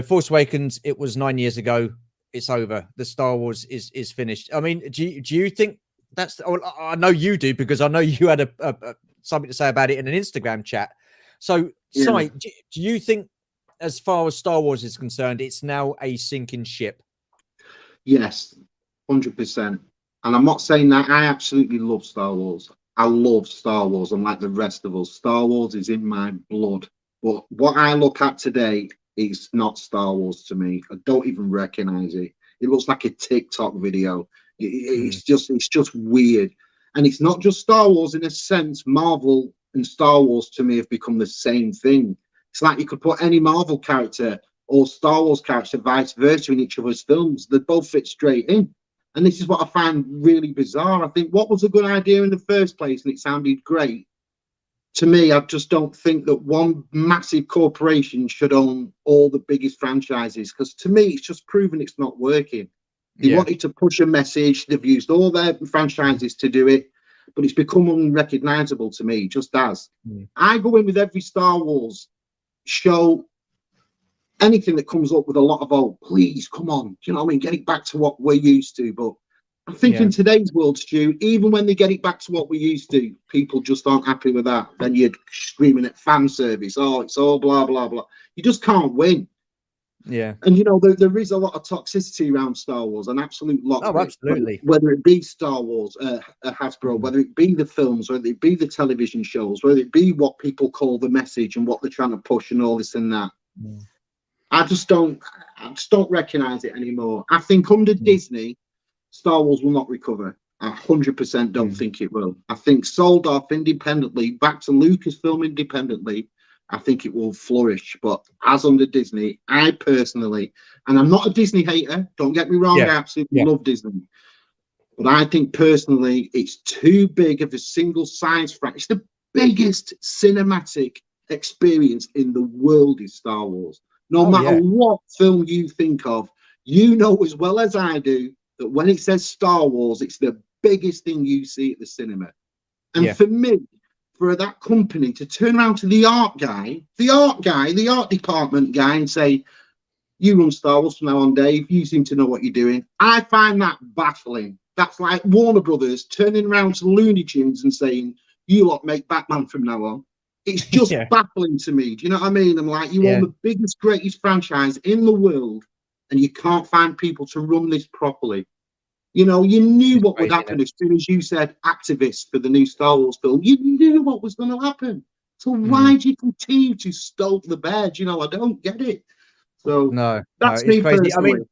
Force Awakens, it was 9 years ago. It's over. The Star Wars is finished. I mean, do you think that's... I know you do, because I know you had something to say about it in an Instagram chat. So, Si, do you think, as far as Star Wars is concerned, it's now a sinking ship? Yes, 100%. And I'm not saying that. I absolutely love Star Wars. I love Star Wars, unlike the rest of us. Star Wars is in my blood. But what I look at today... it's not Star Wars to me. I don't even recognize it. It looks like a TikTok video. It's just weird. And it's not just Star Wars in a sense. Marvel and Star Wars to me have become the same thing. It's like you could put any Marvel character or Star Wars character vice versa in each other's films. They both fit straight in. And this is what I find really bizarre. I think what was a good idea in the first place, and it sounded great. To me, I just don't think that one massive corporation should own all the biggest franchises, because to me, it's just proven it's not working. They wanted to push a message. They've used all their franchises to do it, but it's become unrecognizable to me, just as. I go in with every Star Wars show, anything that comes up with a lot of, please, come on. Do you know what I mean? Get it back to what we're used to. But I think in today's world, Stu, even when they get it back to what we used to, people just aren't happy with that. Then you're screaming at fan service. It's all blah, blah, blah. You just can't win. Yeah. And, there is a lot of toxicity around Star Wars, an absolute lot. Oh, absolutely. Whether it be Star Wars, Hasbro, whether it be the films, whether it be the television shows, whether it be what people call the message and what they're trying to push and all this and that. I just don't recognize it anymore. I think under Disney, Star Wars will not recover. I 100% don't think it will. I think sold off independently, back to Lucasfilm independently, I think it will flourish. But as under Disney, I personally, and I'm not a Disney hater, don't get me wrong, I absolutely love Disney. But I think personally, it's too big of a single size franchise. It's the biggest cinematic experience in the world is Star Wars. No matter what film you think of, as well as I do, that when it says Star Wars, it's the biggest thing you see at the cinema. And for me, for that company to turn around to the art department guy and say, you run Star Wars from now on, Dave, you seem to know what you're doing. I find that baffling. That's like Warner Brothers turning around to Looney Tunes and saying, you lot make Batman from now on. It's just baffling to me. Do you know what I mean? I'm like, you own the biggest, greatest franchise in the world, and you can't find people to run this properly. You knew what would happen as soon as you said activists for the new Star Wars film. You knew what was going to happen. So why do you continue to stoke the bear? I don't get it. So that's me crazy. personally. I mean,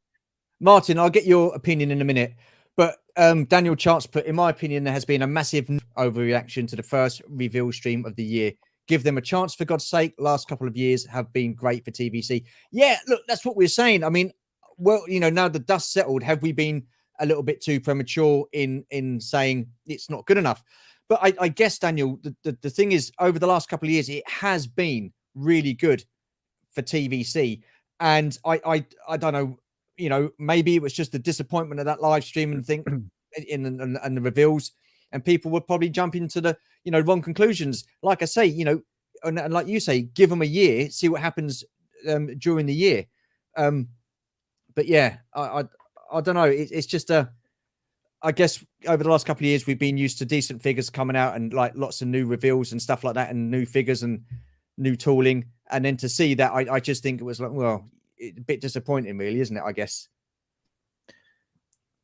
Martyn, I'll get your opinion in a minute. But Daniel Chance put, in my opinion, there has been a massive overreaction to the first reveal stream of the year. Give them a chance, for God's sake. Last couple of years have been great for TVC. Yeah, look, that's what we're saying. I mean, well, now the dust settled, have we been a little bit too premature in saying it's not good enough? But I guess, Daniel, the thing is, over the last couple of years, it has been really good for TVC. And I don't know, maybe it was just the disappointment of that live stream and think and the reveals, and people would probably jump into the wrong conclusions. Like I say, and like you say, give them a year, see what happens during the year. But yeah, I don't know. It's just I guess over the last couple of years, we've been used to decent figures coming out and like lots of new reveals and stuff like that, and new figures and new tooling. And then to see that, I just think it was like, well, a bit disappointing, really, isn't it? I guess.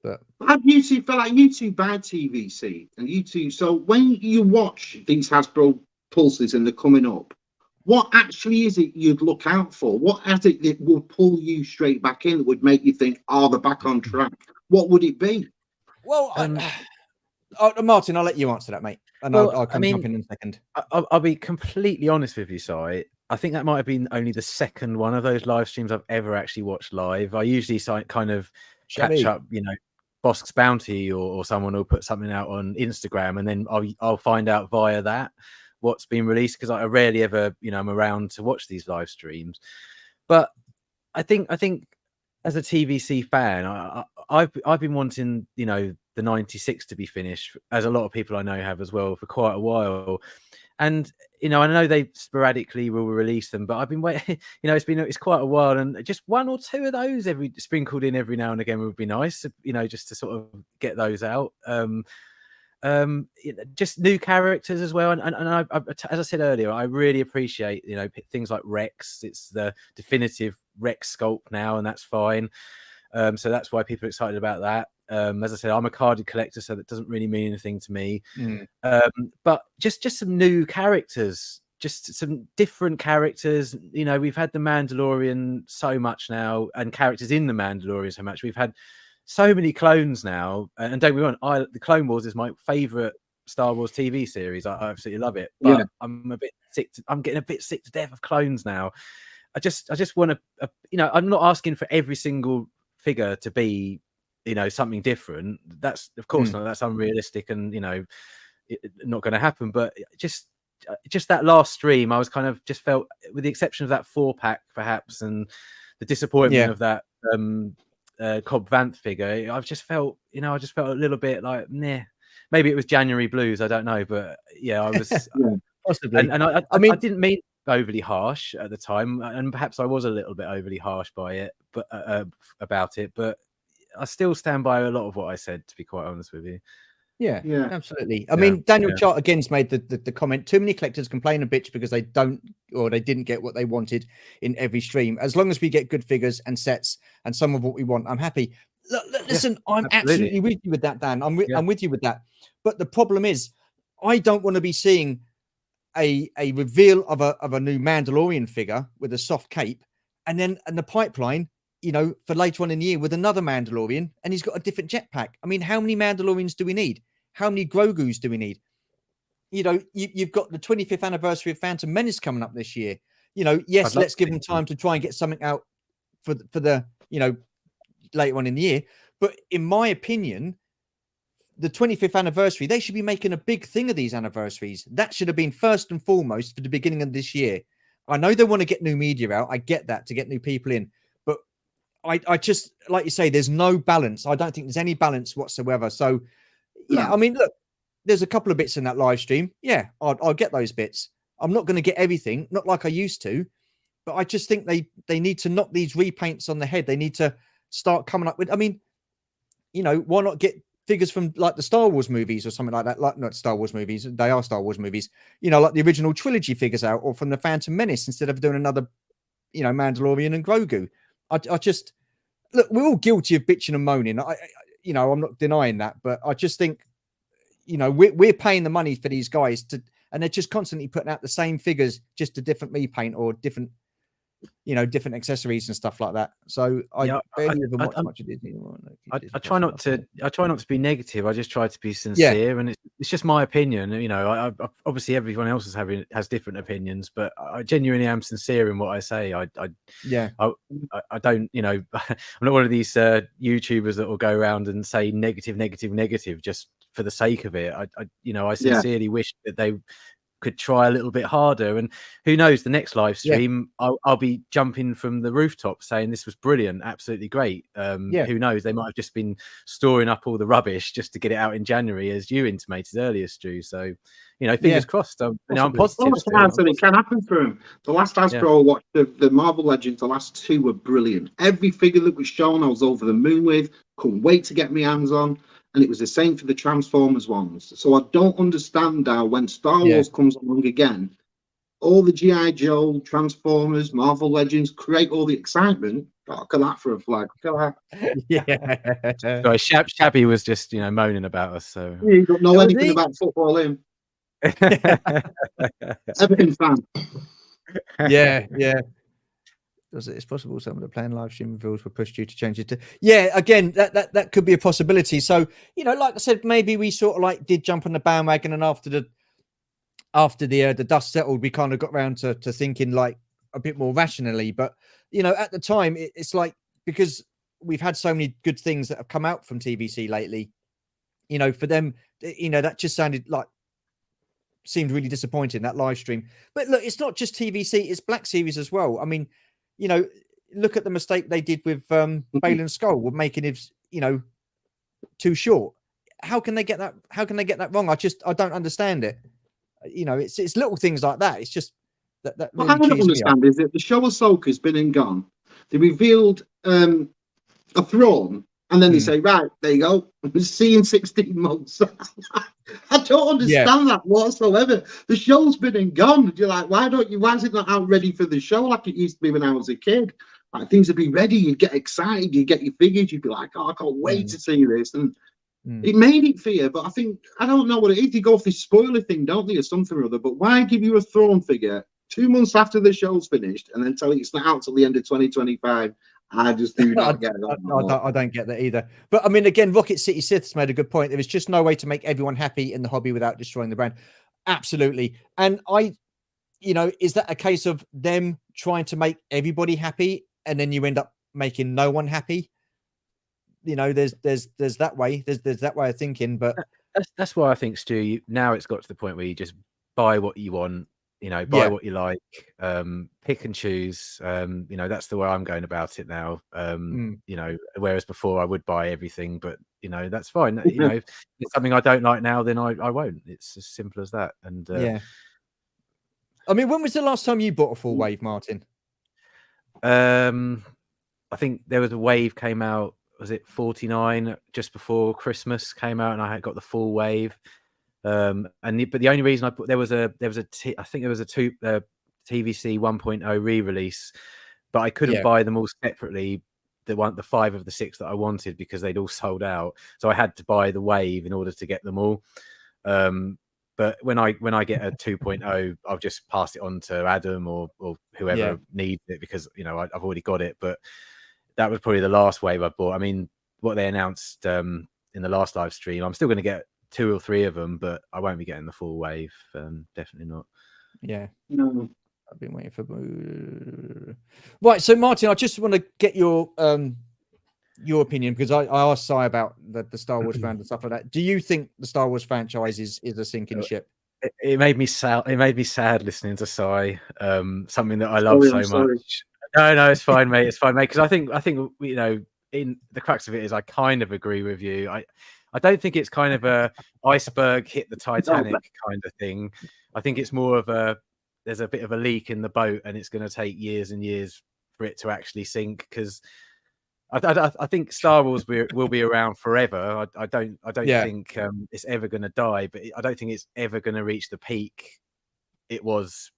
But have you two felt like you two bad TVC and you two? So when you watch these Hasbro pulses and they're coming up, what actually is it you'd look out for? What is it that will pull you straight back in that would make you think, oh, they're back on track? What would it be? Well, Martyn, I'll let you answer that, mate. And I'll come jump in a second. I'll be completely honest with you, Si. I think that might have been only the second one of those live streams I've ever actually watched live. I usually kind of catch up, Bosk's Bounty or someone will put something out on Instagram, and then I'll find out via that what's been released, because I rarely ever, I'm around to watch these live streams. But I think as a TVC fan, I've been wanting, the 96 to be finished, as a lot of people I know have as well, for quite a while. And I know they sporadically will release them, but I've been waiting. It's quite a while, and just one or two of those sprinkled in every now and again would be nice. Just to sort of get those out. Just new characters as well. And I, as I said earlier, I really appreciate things like Rex. It's the definitive Rex sculpt now, and that's fine. So that's why people are excited about that. As I said, I'm a carded collector, so that doesn't really mean anything to me. But just some new characters, just some different characters. We've had the Mandalorian so much now, and characters in the Mandalorian so much. We've had so many clones now, and don't get me wrong, the Clone Wars is my favorite Star Wars TV series. I absolutely love it, but I'm a bit sick. I'm getting a bit sick to death of clones now. I just want to, I'm not asking for every single figure to be, something different. That's of course not. That's unrealistic, and not going to happen. But just that last stream, I was kind of just felt, with the exception of that 4-pack perhaps, and the disappointment of that Cobb Vanth figure, I've just felt, I just felt a little bit like, nah. Maybe it was January blues, I don't know, but yeah, I was possibly. And I mean, I didn't mean overly harsh at the time, and perhaps I was a little bit overly harsh by it, but about it. But I still stand by a lot of what I said, to be quite honest with you. Yeah, absolutely. I mean, Daniel Chart again's made the comment, too many collectors complain a bitch because they don't, or they didn't get what they wanted in every stream. As long as we get good figures and sets and some of what we want, I'm happy. Listen, I'm absolutely with you with that, Dan. I'm with you with that. But the problem is, I don't want to be seeing a reveal of a new Mandalorian figure with a soft cape, and then in the pipeline, for later on in the year with another Mandalorian, and he's got a different jetpack. I mean, how many Mandalorians do we need? How many Grogus do we need? You've got the 25th anniversary of Phantom Menace coming up this year. Yes, let's give them time to try and get something out for the later on in the year. But in my opinion, the 25th anniversary, they should be making a big thing of these anniversaries. That should have been first and foremost for the beginning of this year. I know they want to get new media out. I get that, to get new people in. But I just, like you say, there's no balance. I don't think there's any balance whatsoever. So, I mean, look, there's a couple of bits in that live stream. Yeah, I'll get those bits. I'm not going to get everything, not like I used to. But I just think they need to knock these repaints on the head. They need to start coming up with, I mean, why not get figures from like the Star Wars movies or something like that? Like, not Star Wars movies, they are Star Wars movies, like the original trilogy figures out, or from the Phantom Menace, instead of doing another, Mandalorian and Grogu. I just, look, we're all guilty of bitching and moaning. I'm not denying that, but I just think, we're paying the money for these guys and they're just constantly putting out the same figures, just a different repaint or different, different accessories and stuff like that. So I barely even watch much of Disney. I try not to be negative. I just try to be sincere, and it's just my opinion. I obviously everyone else has different opinions, but I genuinely am sincere in what I say. I don't, I'm not one of these YouTubers that will go around and say negative just for the sake of it. I sincerely wish that they could try a little bit harder, and who knows, the next live stream I'll be jumping from the rooftop saying this was brilliant, absolutely great. Who knows, they might have just been storing up all the rubbish just to get it out in January, as you intimated earlier, Stu. So fingers crossed. I'm positive. It can happen for him. The last Hasbro I watched, the Marvel Legends, the last 2 were brilliant. Every figure that was shown I was over the moon with, couldn't wait to get my hands on. And it was the same for the Transformers ones. So I don't understand how, when Star Wars comes along again, all the G.I. Joe, Transformers, Marvel Legends create all the excitement. Look at that for a flag. Look at that. Sorry, Shabby was just moaning about us. So you don't know anything about football, him. Everton fan. Yeah. It's possible some of the planned live stream reveals were pushed due to changes to. Again, that could be a possibility. So like I said, maybe we sort of like did jump on the bandwagon, and after the dust settled, we kind of got around to thinking like a bit more rationally. But at the time, it's like, because we've had so many good things that have come out from TVC lately. For them, that just seemed really disappointing, that live stream. But look, it's not just TVC; it's Black Series as well. I mean, look at the mistake they did with Balin's Skull, with making it, too short. How can they get that? How can they get that wrong? I don't understand it. It's little things like that. It's just that really what I don't understand is that the show Ahsoka's been and gone. They revealed a throne, and then they say, right, there you go. See you in 16 months. I don't understand that whatsoever. The show's been and gone. You're like, why is it not out ready for the show like it used to be when I was a kid? Like, things would be ready, you'd get excited, you'd get your figures, you'd be like, oh, I can't wait to see this. And it made it for you, but I don't know what it is. You go off this spoiler thing, don't they, or something or other, but why give you a throne figure 2 months after the show's finished and then tell you it's not out till the end of 2025? I just do not get that. I don't get that either. But I mean, again, Rocket City Sith's made a good point. There is just no way to make everyone happy in the hobby without destroying the brand. Absolutely. And is that a case of them trying to make everybody happy and then you end up making no one happy? There's that way. There's that way of thinking. But that's why I think, Stu, now it's got to the point where you just buy what you want. Buy what you like, pick and choose. That's the way I'm going about it now. Whereas before I would buy everything, but that's fine. If it's something I don't like now, then I won't. It's as simple as that. And I mean, when was the last time you bought a full wave, Martin? I think there was a wave came out. Was it 49 just before Christmas came out, and I had got the full wave. But the only reason I put I think there was a TVC 1.0 re-release, but I couldn't buy them all separately. The 5 of the 6 that I wanted, because they'd all sold out. So I had to buy the wave in order to get them all. But when I get a 2.0, I'll just pass it on to Adam or whoever needs it, because I've already got it. But that was probably the last wave I bought. I mean, what they announced in the last live stream, I'm still going to get 2 or 3 of them, but I won't be getting the full wave. Definitely not. No, I've been waiting for. Right, so Martin, I just want to get your opinion, because I asked Si about the Star Wars brand and stuff like that. Do you think the Star Wars franchise is a sinking ship? It made me sad. It made me sad listening to Si. Something that I love so much. No, it's fine, mate. It's fine, mate. Because I think in the crux of it is I kind of agree with you. I don't think it's kind of a iceberg hit the Titanic kind of thing. I think it's more of there's a bit of a leak in the boat, and it's going to take years and years for it to actually sink. Because I think Star Wars will be around forever. I don't think it's ever going to die, but I don't think it's ever going to reach the peak it was,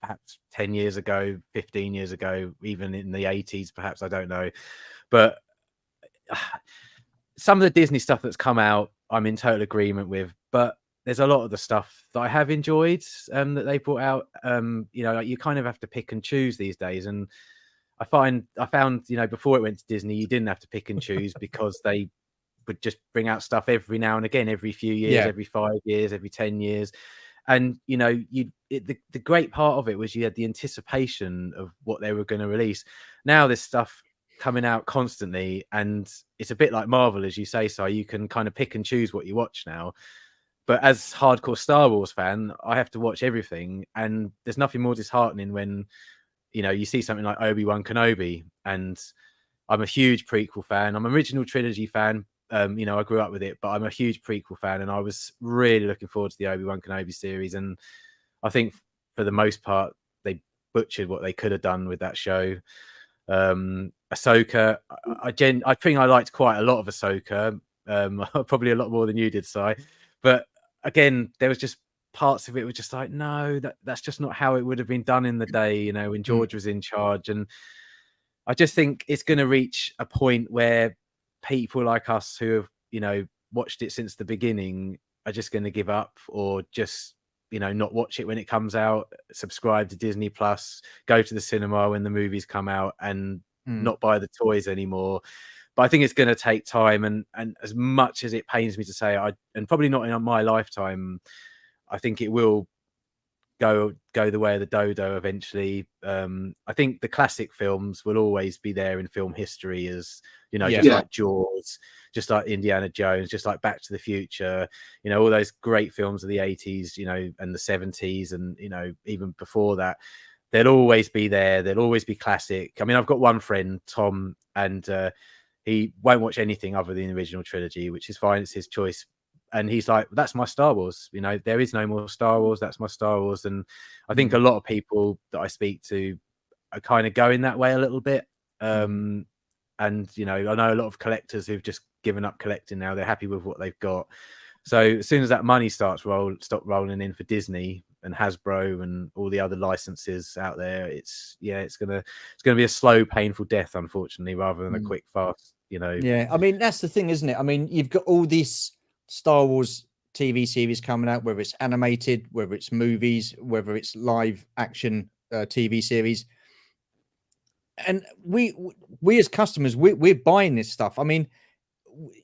perhaps 10 years ago, 15 years ago, even in the 80s, perhaps. I don't know, but some of the Disney stuff that's come out, I'm in total agreement with, but there's a lot of the stuff that I have enjoyed that they brought out. You know, like you kind of have to pick and choose these days, and I found, you know, before it went to Disney, you didn't have to pick and choose because they would just bring out stuff every now and again, every few years, every 5 years, every 10 years. And, you know, the great part of it was you had the anticipation of what they were going to release. Now there's stuff coming out constantly, and it's a bit like Marvel, as you say, so you can kind of pick and choose what you watch now. But as hardcore Star Wars fan, I have to watch everything, and there's nothing more disheartening when, you know, you see something like Obi-Wan Kenobi, and I'm a huge prequel fan. I'm an original trilogy fan. You know, I grew up with it, but I'm a huge prequel fan, and I was really looking forward to the Obi-Wan Kenobi series. And I think for the most part, they butchered what they could have done with that show. Ahsoka, I think I liked quite a lot of Ahsoka, probably a lot more than you did, Si. But again, there was just parts of it were just like, no, that's just not how it would have been done in the day, you know, when George was in charge. And I just think it's going to reach a point where people like us who have, you know, watched it since the beginning are just going to give up, or just, you know, not watch it when it comes out, subscribe to Disney Plus, go to the cinema when the movies come out, and not buy the toys anymore. But I think it's going to take time, and as much as it pains me to say, and probably not in my lifetime, I think it will go the way of the dodo eventually. I think the classic films will always be there in film history, as, you know, just like Jaws, just like Indiana Jones, just like Back to the Future, you know, all those great films of the 80s, you know, and the 70s, and, you know, even before that, they'll always be there. They'll always be classic. I mean, I've got one friend, Tom, and he won't watch anything other than the original trilogy, which is fine. It's his choice. And he's like, that's my Star Wars. You know, there is no more Star Wars. That's my Star Wars. And I think a lot of people that I speak to are kind of going that way a little bit. And, you know, I know a lot of collectors who've just given up collecting now. They're happy with what they've got. So as soon as that money stop rolling in for Disney and Hasbro and all the other licenses out there, it's gonna be a slow, painful death, unfortunately, rather than a quick, fast, you know. Yeah, I mean, that's the thing, isn't it? I mean, you've got all these Star Wars TV series coming out, whether it's animated, whether it's movies, whether it's live action TV series, and we as customers, we're buying this stuff. I mean,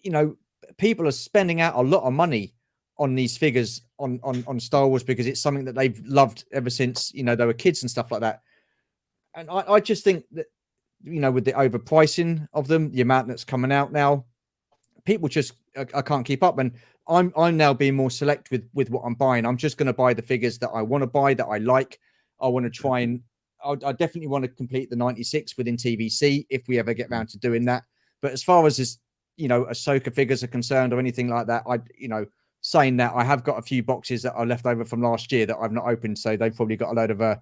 you know, people are spending out a lot of money on these figures on Star Wars because it's something that they've loved ever since, you know, they were kids and stuff like that. And I just think that, you know, with the overpricing of them, the amount that's coming out now, people just I can't keep up. And I'm now being more select with what I'm buying. I'm just going to buy the figures that I want to buy, that I like. I want to try and I definitely want to complete the 96 within TVC if we ever get around to doing that. But as far as this, you know, Ahsoka figures are concerned or anything like that, you know, saying that, I have got a few boxes that are left over from last year that I've not opened. So they've probably got a load of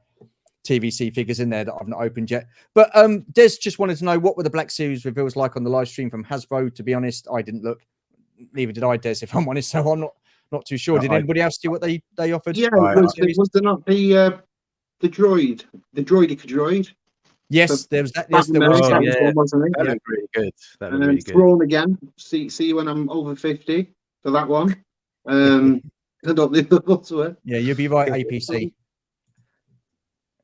TVC figures in there that I've not opened yet. But Des just wanted to know, what were the Black Series reveals like on the live stream from Hasbro? To be honest, I didn't look. Neither did I, Des, if I'm honest. So I'm not too sure. Did anybody else see what they offered? Yeah, was there not the droid, the droidica droid? Yes, there was that. Yes, there was. One, wasn't it? That looked really good. That looked really good. Thrawn again. See when I'm over 50 for that one. I don't think the others were. Yeah, you'll be right, APC.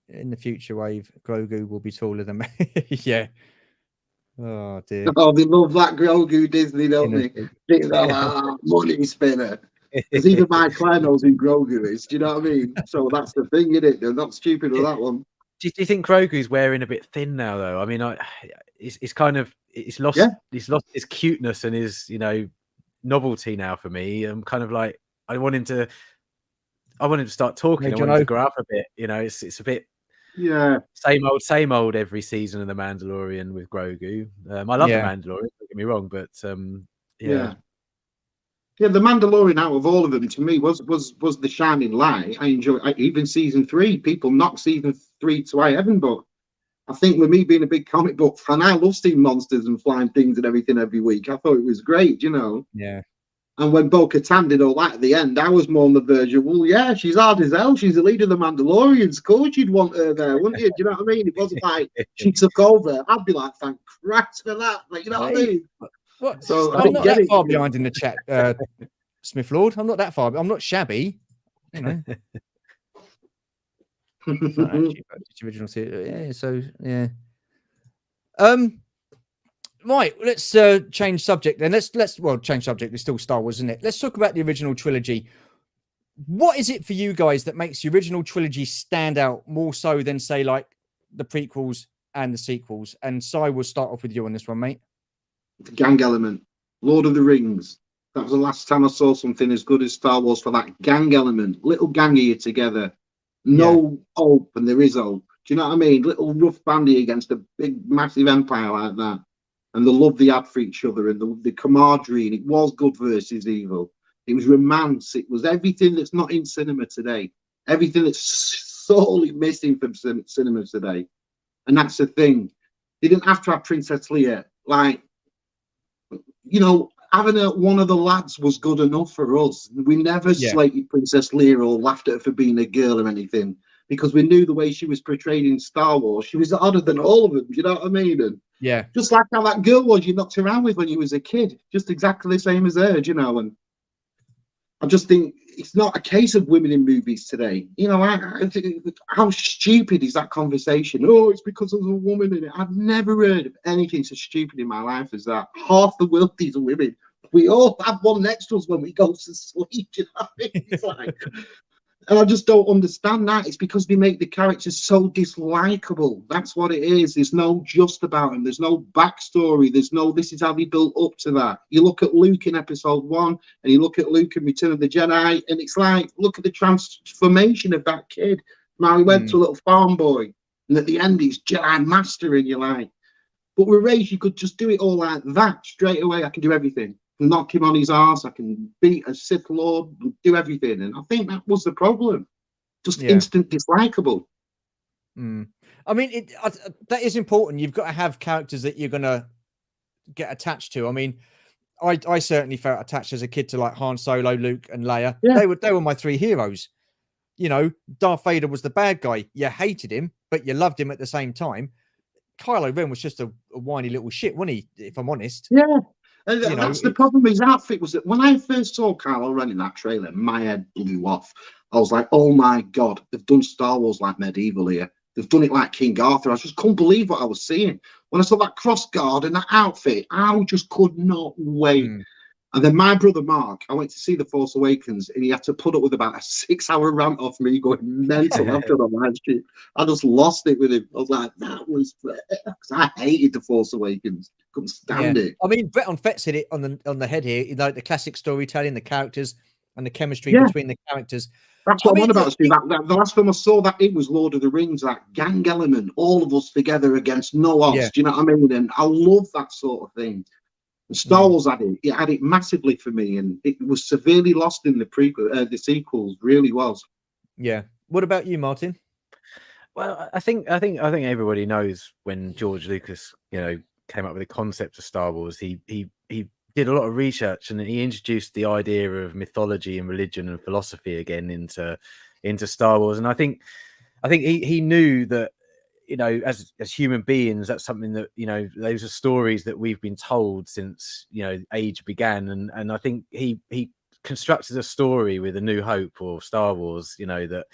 In the future wave, Grogu will be taller than me. Yeah. Oh dear. Oh, they love that Grogu Disney, don't they? Money spinner. Because even my client knows who Grogu is. Do you know what I mean? So that's the thing, isn't it? They're not stupid with that one. Do you think Grogu's wearing a bit thin now, though? I mean, it's kind of he's lost his cuteness and his, you know, novelty now for me. I'm kind of like, I want him to start talking. I want him to grow up a bit. You know, it's a bit same old every season of The Mandalorian with Grogu. I love The Mandalorian. Don't get me wrong, but The Mandalorian out of all of them to me was the shining light. I enjoy even season 3. People knock season 3 to high heaven, but I think with me being a big comic book fan, I love seeing monsters and flying things and everything every week. I thought it was great, you know. Yeah. And when Bo-Katan did all that at the end, I was more on the verge of, well, yeah, she's hard as hell. She's the leader of the Mandalorians. Of course you'd want her there, wouldn't you? Do you know what I mean? It wasn't like she took over. I'd be like, thank Christ for that. Like, you know what I mean? What? So I'm not that far behind in the chat. Smith Lord. I'm not that far. I'm not shabby. You know. Not actually, but it's original series. Yeah. So yeah. Right. Let's change subject then. Let's change subject. It's still Star Wars, isn't it? Let's talk about the original trilogy. What is it for you guys that makes the original trilogy stand out more so than, say, like the prequels and the sequels? And Si, we'll start off with you on this one, mate. The gang element. Lord of the Rings. That was the last time I saw something as good as Star Wars for that gang element. Little gang of you together. No hope, and there is hope. Do you know what I mean? Little rough bandy against a big, massive empire like that. And the love they had for each other and the camaraderie. And it was good versus evil. It was romance. It was everything that's not in cinema today. Everything that's sorely missing from cinema today. And that's the thing. They didn't have to have Princess Leia. Like, you know, having one of the lads was good enough for us. We never slated Princess Leia or laughed at her for being a girl or anything, because we knew the way she was portrayed in Star Wars. She was odder than all of them. Do you know what I mean? And just like how that girl was you knocked around with when you was a kid, just exactly the same as her, you know. And I just think it's not a case of women in movies today. You know, how stupid is that conversation? Oh, it's because there's a woman in it. I've never heard of anything so stupid in my life as that. Half the world is women. We all have one next to us when we go to sleep. You know what I mean? It's like, and I just don't understand that. It's because they make the characters so dislikable. That's what it is. There's no just about them. There's no backstory. There's no, this is how they built up to that. You look at Luke in episode 1 and you look at Luke in Return of the Jedi, and it's like, look at the transformation of that kid. Now he went to a little farm boy, and at the end he's Jedi Master, and you're like, but with Reyes, you could just do it all like that straight away. I can do everything. Knock him on his ass. I can beat a Sith Lord, do everything. And I think that was the problem. Just instant dislikable. I mean, that is important. You've got to have characters that you're going to get attached to. I mean, I certainly felt attached as a kid to like Han Solo, Luke, and Leia. Yeah. They were my 3 heroes. You know, Darth Vader was the bad guy. You hated him, but you loved him at the same time. Kylo Ren was just a whiny little shit, wasn't he? If I'm honest. Yeah. And that's the problem. His outfit was that when I first saw Kylo Ren in that trailer, my head blew off. I was like, oh my God, they've done Star Wars like medieval here. They've done it like King Arthur. I just couldn't believe what I was seeing. When I saw that cross guard and that outfit, I just could not wait. And then my brother Mark, I went to see The Force Awakens, and he had to put up with about a 6-hour rant off me going mental after the live stream. I just lost it with him. I was like, that was, I hated The Force Awakens. Couldn't stand it. I mean, Brett on Fett said it on the head here. You know, the classic storytelling, the characters, and the chemistry between the characters. That's what I'm on about, Steve. The last time I saw that, it was Lord of the Rings, that gang element, all of us together against no odds. Do you know what I mean? And I love that sort of thing. And Star Wars had it massively for me, and it was severely lost in the sequels. Really was. Yeah. What about you, Martin? Well, I think everybody knows when George Lucas, you know, came up with the concept of Star Wars. He did a lot of research, and he introduced the idea of mythology and religion and philosophy again into Star Wars. And I think he knew that, you know, as human beings, that's something that, you know, those are stories that we've been told since, you know, age began. And I think he constructed a story with A New Hope or Star Wars, you know, that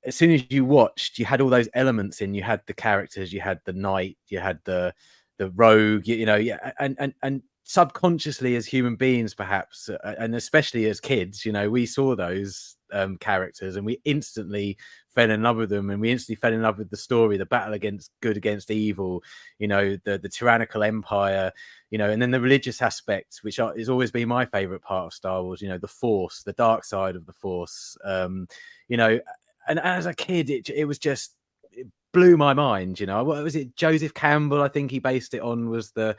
as soon as you watched, you had all those elements in. You had the characters, you had the knight, you had the rogue, you know, and subconsciously as human beings, perhaps, and especially as kids, you know, we saw those characters and we instantly fell in love with them, and we instantly fell in love with the story, the battle against good against evil, you know, the tyrannical empire, you know, and then the religious aspects, which has always been my favorite part of Star Wars, you know, the Force, the dark side of the Force, you know, and as a kid, it was just, it blew my mind, you know. What was it? Joseph Campbell, I think he based it on, was the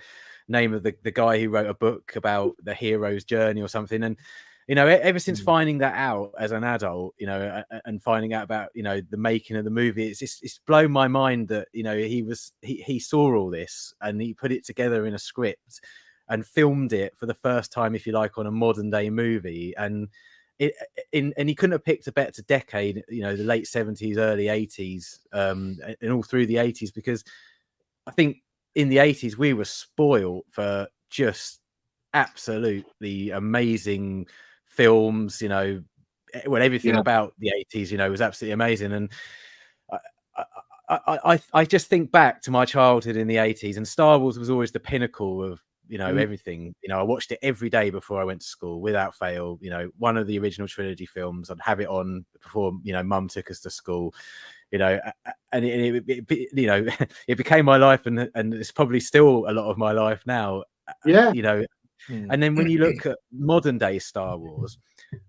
name of the guy who wrote a book about the hero's journey or something. And, you know, ever since finding that out as an adult, you know, and finding out about, you know, the making of the movie, it's blown my mind that, you know, he saw all this and he put it together in a script and filmed it for the first time, if you like, on a modern day movie. And he couldn't have picked a better decade, you know, the late 70s, early 80s, and all through the 80s, because I think in the 80s we were spoiled for just absolutely amazing films, everything about the 80s, was absolutely amazing. And I just think back to my childhood in the 80s, and Star Wars was always the pinnacle of everything. I watched it every day before I went to school without fail. One of the original trilogy films, I'd have it on before mum took us to school. And it became my life, and it's probably still a lot of my life now. And then when you look at modern day Star Wars,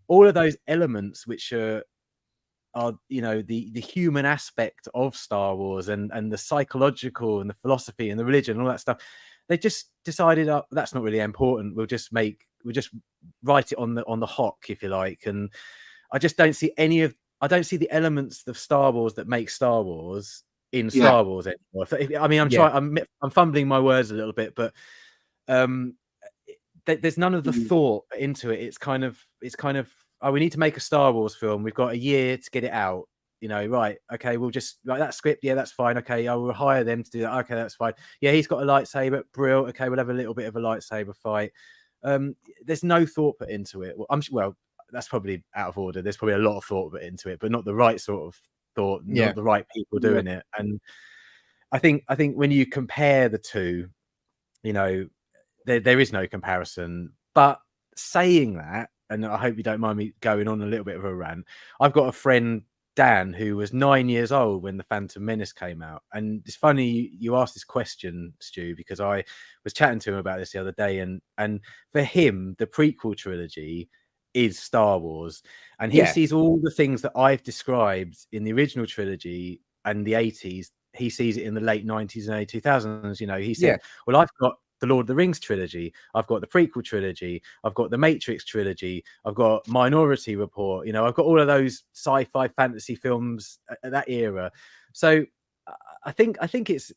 all of those elements which are the human aspect of Star Wars, and the psychological and the philosophy and the religion and all that stuff, they just decided, that's not really important. We'll just write it on the hock, if you like. And I just don't see I don't see the elements of Star Wars that make Star Wars in Star Wars anymore. I mean, I'm fumbling my words a little bit, but there's none of the thought into it. It's kind of oh, we need to make a Star Wars film. We've got a year to get it out. Right? Okay, we'll just like that script. Yeah, that's fine. Okay, I will hire them to do that. Okay, that's fine. Yeah, he's got a lightsaber. Brill. Okay, we'll have a little bit of a lightsaber fight. There's no thought put into it. Well, that's probably out of order. There's probably a lot of thought put into it, but not the right sort of thought. Not the right people doing it. And I think when you compare the two, there is no comparison. But saying that, and I hope you don't mind me going on a little bit of a rant, I've got a friend, Dan, who was 9 years old when The Phantom Menace came out. And it's funny you asked this question, Stu, because I was chatting to him about this the other day. And for him, the prequel trilogy is Star Wars. And he sees all the things that I've described in the original trilogy and the 80s. He sees it in the late 90s and early 2000s. He said, well, I've got the Lord of the Rings trilogy, I've got the prequel trilogy, I've got the Matrix trilogy, I've got Minority Report, I've got all of those sci-fi fantasy films at that era. So I think it's,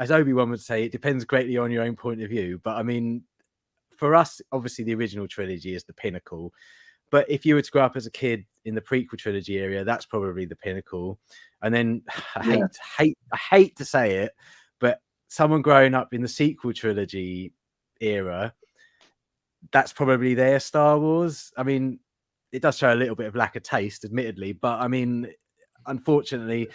as Obi-Wan would say, it depends greatly on your own point of view. But I mean, for us, obviously the original trilogy is the pinnacle. But if you were to grow up as a kid in the prequel trilogy area, that's probably the pinnacle. And then I hate to say it, but someone growing up in the sequel trilogy era, that's probably their Star Wars. I mean, it does show a little bit of lack of taste, admittedly, but I mean, unfortunately,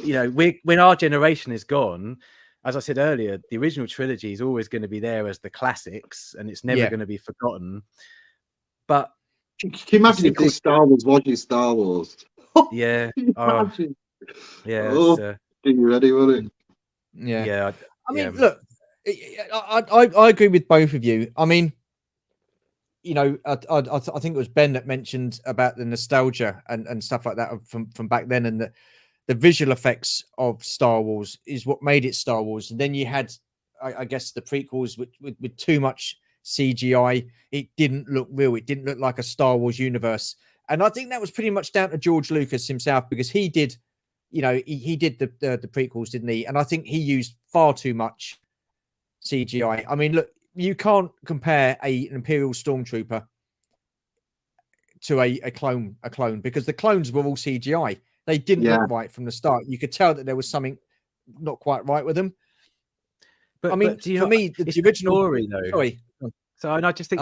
when our generation is gone, as I said earlier, the original trilogy is always going to be there as the classics, and it's never going to be forgotten. But can you imagine if Star Wars watching Star Wars? Yeah. Are you ready, wasn't it? Yeah. I mean, look, I agree with both of you. I mean, I think it was Ben that mentioned about the nostalgia and stuff like that from back then, and the visual effects of Star Wars is what made it Star Wars. And then you had, I guess, the prequels with too much CGI. It didn't look real. It didn't look like a Star Wars universe. And I think that was pretty much down to George Lucas himself, because he did, he did the prequels, didn't he? And I think he used far too much CGI. I mean, look, you can't compare an Imperial Stormtrooper to a clone, because the clones were all CGI. They didn't look right from the start. You could tell that there was something not quite right with them. But I mean, for me, the original story, though. Sorry. So I just think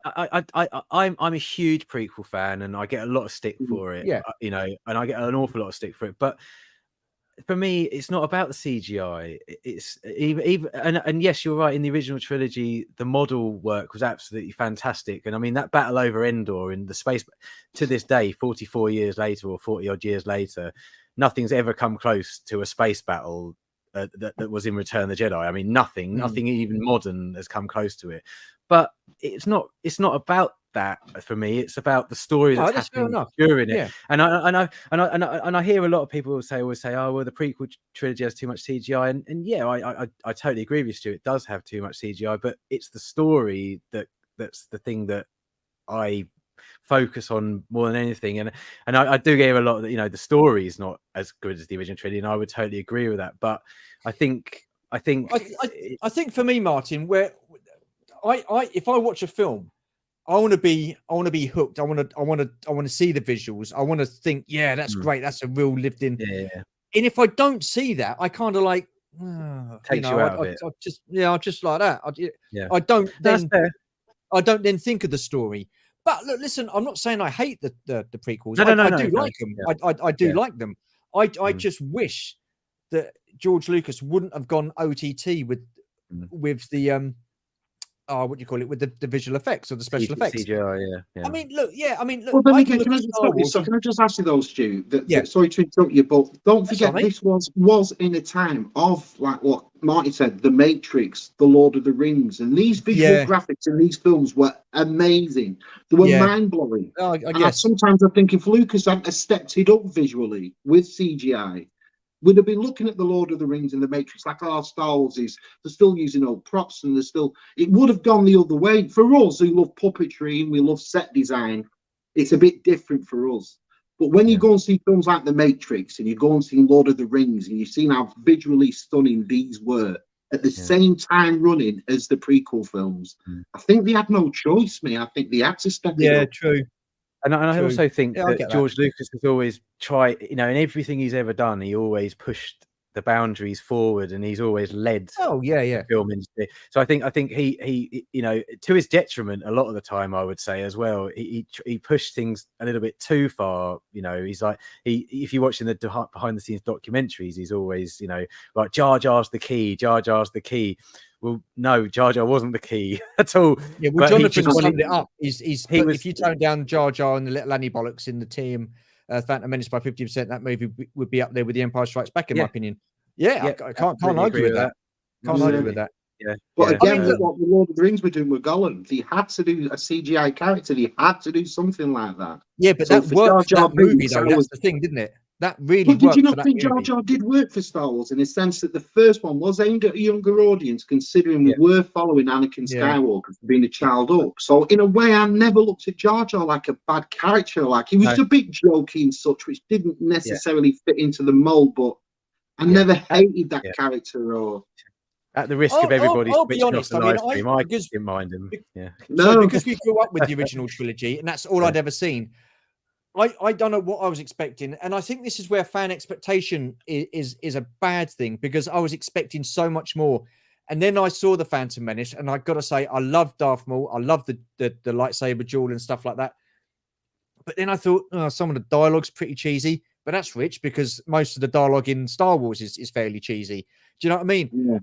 I'm a huge prequel fan, and I get a lot of stick for it. And I get an awful lot of stick for it. But for me, it's not about the CGI. It's even and yes, you're right. In the original trilogy, the model work was absolutely fantastic. And I mean, that battle over Endor in the space, to this day, 44 years later or 40 odd years later, nothing's ever come close to a space battle that was in Return of the Jedi. I mean, nothing even modern has come close to it. But it's not about that for me. It's about the story that's happening during it. And I hear a lot of people always say, oh, well, the prequel trilogy has too much CGI. And I totally agree with you. It does have too much CGI, but it's the story that's the thing that I focus on more than anything. And I do hear a lot that the story is not as good as the original trilogy, and I would totally agree with that. But I think for me, Martin, where I if I watch a film, I want to be hooked. I want to see the visuals. I want to think, that's great. That's a real lived in. Yeah. And if I don't see that, I kind of like takes you out of it. I'm just like that. I don't then think of the story. But look, listen, I'm not saying I hate the prequels. No, I do like them. Yeah. I do like them. I just wish that George Lucas wouldn't have gone OTT with the what do you call it, with the visual effects or the special effects. CGI, yeah. I mean, look. Well, then again, can I just stop you? So can I just ask you those, Stu? Sorry to interrupt you, but don't forget this was in a time of, like what Marty said, The Matrix, The Lord of the Rings, and these visual graphics in these films were amazing. They were mind blowing. I and guess sometimes I think if Lucas hadn't stepped it up visually with CGI, we'd have been looking at The Lord of the Rings and The Matrix like, oh, Star Wars they're still using old props, and it would have gone the other way. For us who love puppetry and we love set design, it's a bit different for us. But when you go and see films like The Matrix and you go and see Lord of the Rings and you've seen how visually stunning these were at the same time running as the prequel films, I think they had no choice, mate. I think they had to step it up. True. And I also think that George Lucas has always tried, in everything he's ever done, he always pushed the boundaries forward, and he's always led the film industry. So I think he to his detriment a lot of the time, I would say as well, he pushed things a little bit too far. He's like, if you're watching the behind the scenes documentaries, he's always like, Jar Jar's the key, Jar Jar's the key. Well, no, Jar Jar wasn't the key at all. Yeah, well, Jonathan summed it up. If you tone down Jar Jar and the little Annie bollocks in the team Phantom Menace by 50%, that movie would be up there with The Empire Strikes Back, in my opinion. I can't argue with that. Can't argue with that. Yeah. But again, what the Lord of the Rings were doing with Gollum, they had to do a CGI character. They had to do something like that. Yeah, but that worked for that movie, though. That's the thing, didn't it? That really worked. Did you not think Jar Jar did work for Star Wars in the sense that the first one was aimed at a younger audience, considering we were following Anakin Skywalker for being a child up? So in a way, I never looked at Jar Jar like a bad character. Like, he was a bit jokey and such, which didn't necessarily fit into the mold, but I never hated that character. Or at the risk of everybody switching off the live stream, I didn't mind him. So because we grew up with the original trilogy, and that's all I'd ever seen, I don't know what I was expecting. And I think this is where fan expectation is a bad thing, because I was expecting so much more. And then I saw The Phantom Menace, and I got to say, I love Darth Maul. I love the lightsaber duel and stuff like that. But then I thought, some of the dialogue's pretty cheesy, but that's rich because most of the dialogue in Star Wars is fairly cheesy. Do you know what I mean? Yeah.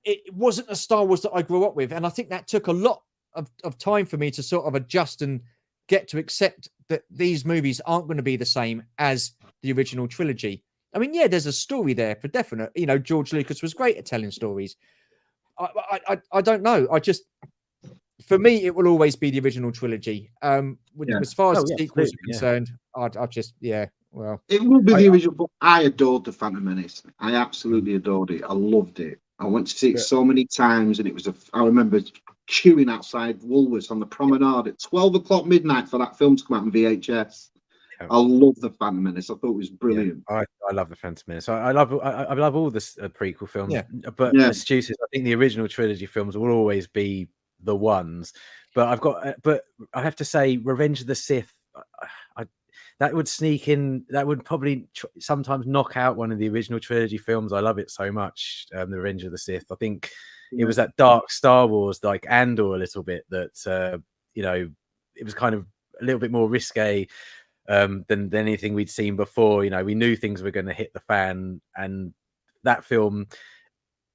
It wasn't a Star Wars that I grew up with. And I think that took a lot of time for me to sort of adjust and get to accept that these movies aren't going to be the same as the original trilogy. I mean, there's a story there for definite. George Lucas was great at telling stories. I don't know. For me, it will always be the original trilogy. As far as the sequels are concerned, well, it will be the original. But I adored The Phantom Menace. I absolutely adored it. I loved it. I went to see it so many times, and it was I remember queuing outside Woolworths on the promenade at 12 o'clock midnight for that film to come out on VHS. I love The Phantom Menace. I thought it was brilliant. I love The Phantom Menace. I love all the prequel films. But as Stu says, I think the original trilogy films will always be the ones. But I have to say, Revenge of the Sith, that would sneak in. That would probably sometimes knock out one of the original trilogy films. I love it so much. The Revenge of the Sith. I think it was that dark Star Wars, like Andor, a little bit. That it was kind of a little bit more risque than anything we'd seen before. We knew things were going to hit the fan, and that film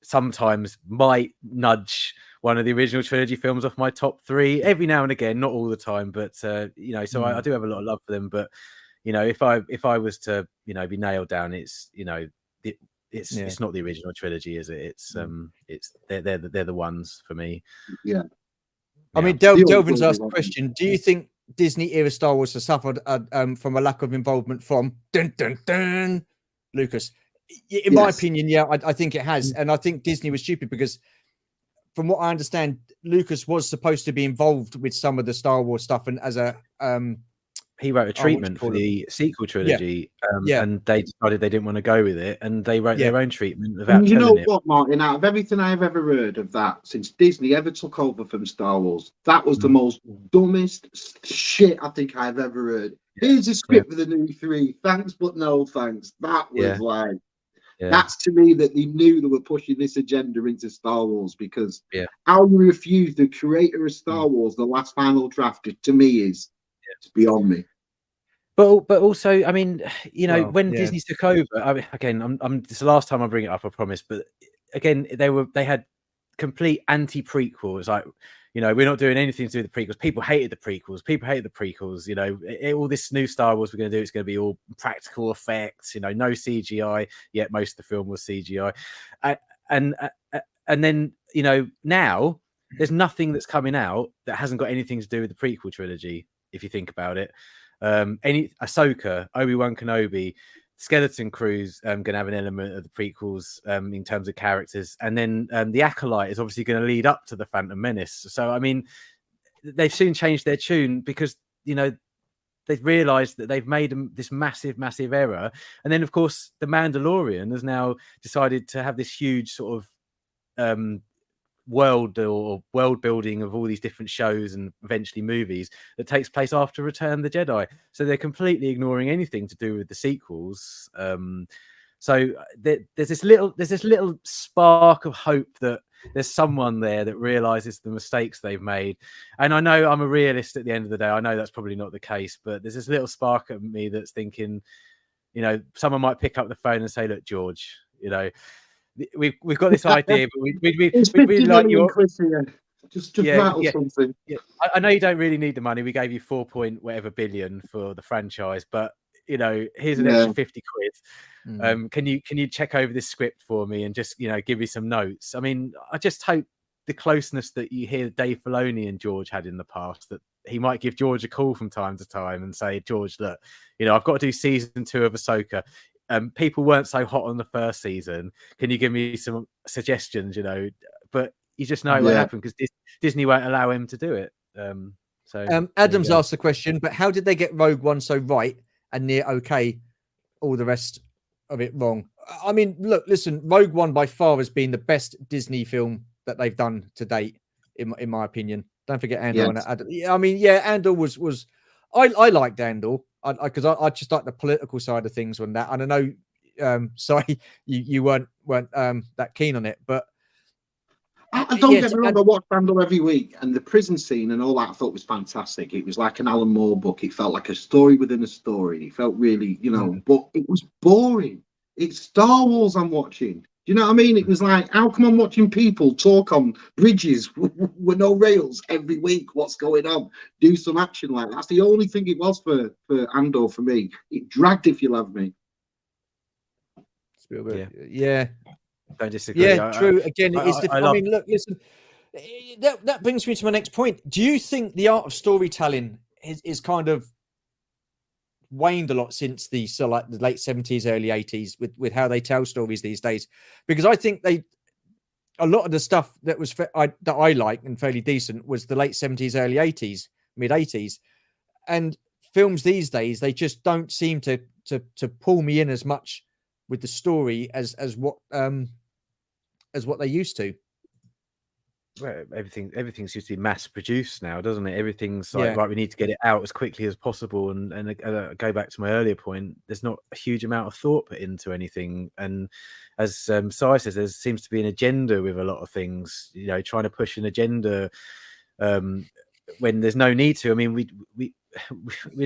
sometimes might nudge one of the original trilogy films off my top 3 every now and again, not all the time, but so I do have a lot of love for them. But if I was to be nailed down, it's it's not the original trilogy, is it? It's they're the ones for me. I mean, Delvin's asked the question: do you think Disney era Star Wars has suffered from a lack of involvement from Lucas? In my opinion, I think it has. And I think Disney was stupid because, from what I understand, Lucas was supposed to be involved with some of the Star Wars stuff, and as a he wrote a treatment for the sequel trilogy, and they decided they didn't want to go with it, and they wrote their own treatment without and you telling know what, Martin, out of everything I've ever heard of that since Disney ever took over from Star Wars, that was the most dumbest shit I think I've ever heard. Here's a script for the new 3, thanks but no thanks. That was like, That's to me that they knew they were pushing this agenda into Star Wars, because Yeah. how you refuse the creator of Star Wars, the last final draft, to me is it's beyond me. But also, I mean, Well, when yeah. Disney took over, I mean, again, this is the last time I bring it up, I promise. But again, they had complete anti-prequel. It's like, we're not doing anything to do with the prequels. People hated the prequels. All this new Star Wars we're going to do, it's going to be all practical effects. No CGI. Yet most of the film was CGI, and then now there's nothing that's coming out that hasn't got anything to do with the prequel trilogy. If you think about it. Ahsoka, Obi-Wan Kenobi, Skeleton Crew's going to have an element of the prequels in terms of characters, and then the Acolyte is obviously going to lead up to the Phantom Menace. So I mean, they've soon changed their tune, because they've realized that they've made this massive error. And then of course the Mandalorian has now decided to have this huge sort of world building of all these different shows and eventually movies that takes place after Return of the Jedi. So they're completely ignoring anything to do with the sequels. So there's this little spark of hope that there's someone there that realizes the mistakes they've made. And I know I'm a realist at the end of the day. I know that's probably not the case, but there's this little spark of me that's thinking, someone might pick up the phone and say, look, George, we've got this idea, but we'd really like your just rattle something. Yeah. I know you don't really need the money. We gave you 4 point whatever billion for the franchise, but here's an extra 50 quid. Can you check over this script for me and just give me some notes? I mean, I just hope the closeness that you hear Dave Filoni and George had in the past, that he might give George a call from time to time and say, George, look, I've got to do season 2 of Ahsoka. People weren't so hot on the first season. Can you give me some suggestions? But you just know what happened, because Disney won't allow him to do it. Adam's asked the question, but how did they get Rogue One so right and near okay, all the rest of it wrong? I mean, listen, Rogue One by far has been the best Disney film that they've done to date, in my opinion. Don't forget Andor. Yes. And Adam. I mean, Andor was I liked Andor. Because I just like the political side of things on that. And I know, sorry, you weren't that keen on it, but I don't get me wrong. I watch Andor every week, and the prison scene and all that I thought was fantastic. It was like an Alan Moore book. It felt like a story within a story. It felt really, but it was boring. It's Star Wars I'm watching. Do you know what I mean? It was like, how come I'm watching people talk on bridges with no rails every week? What's going on? Do some action like that. That's the only thing it was for Andor for me. It dragged, if you love me. Yeah. Don't disagree. Yeah, true. Again, it is different. I mean, look, listen, that brings me to my next point. Do you think the art of storytelling is kind of waned a lot since the late 70s, early 80s with how they tell stories these days? Because I think a lot of the stuff that was that I like and fairly decent was the late 70s, early 80s, mid 80s, and films these days, they just don't seem to pull me in as much with the story as what they used to. Well, everything seems to be mass produced now, doesn't it? Everything's like, right, we need to get it out as quickly as possible. And go back to my earlier point, there's not a huge amount of thought put into anything. And as Si says, there seems to be an agenda with a lot of things, trying to push an agenda when there's no need to. I mean, we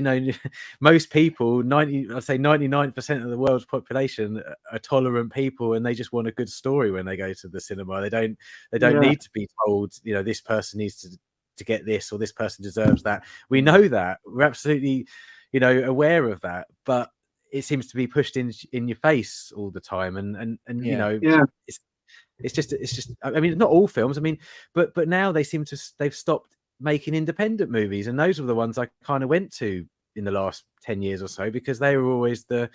know most people, I'd say 99% of the world's population are tolerant people, and they just want a good story when they go to the cinema. They don't need to be told, this person needs to get this, or this person deserves that. We know that. We're absolutely, aware of that, but it seems to be pushed in your face all the time. And it's just, I mean, not all films, I mean, but now they've stopped making independent movies, and those were the ones I kind of went to in the last 10 years or so, because they were always the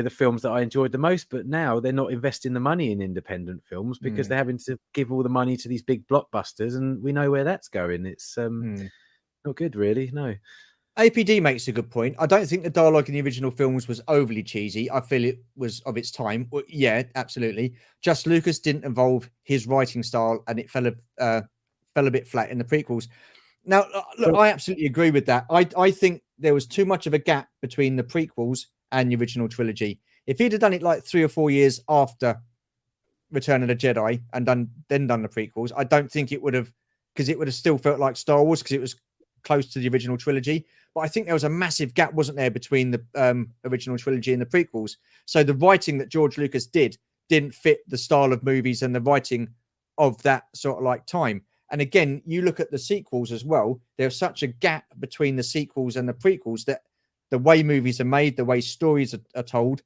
films that I enjoyed the most. But now they're not investing the money in independent films because they're having to give all the money to these big blockbusters, and we know where that's going. It's not good, really. No. APD makes a good point. I don't think the dialogue in the original films was overly cheesy. I feel it was of its time. Well, yeah, absolutely. Just Lucas didn't evolve his writing style, and it fell a bit flat in the prequels. Now, look, I absolutely agree with that. I think there was too much of a gap between the prequels and the original trilogy. If he'd have done it like 3 or 4 years after Return of the Jedi and done the prequels, I don't think it would have, because it would have still felt like Star Wars because it was close to the original trilogy. But I think there was a massive gap, wasn't there, between the original trilogy and the prequels. So the writing that George Lucas didn't fit the style of movies and the writing of that sort of like time. And again, you look at the sequels as well. There's such a gap between the sequels and the prequels that the way movies are made, the way stories are told,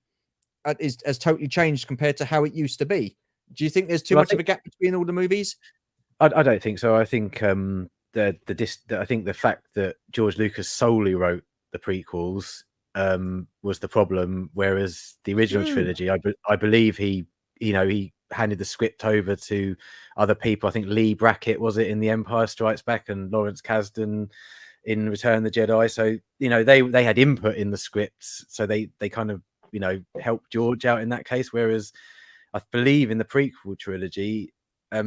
has totally changed compared to how it used to be. Do you think there's too much of a gap between all the movies? I don't think so. I think I think the fact that George Lucas solely wrote the prequels was the problem, whereas the original trilogy, I believe he handed the script over to other people. I think Lee Brackett was it in The Empire Strikes Back, and Lawrence Kasdan in Return of the Jedi. So they had input in the scripts, so they kind of helped George out in that case. Whereas I believe in the prequel trilogy,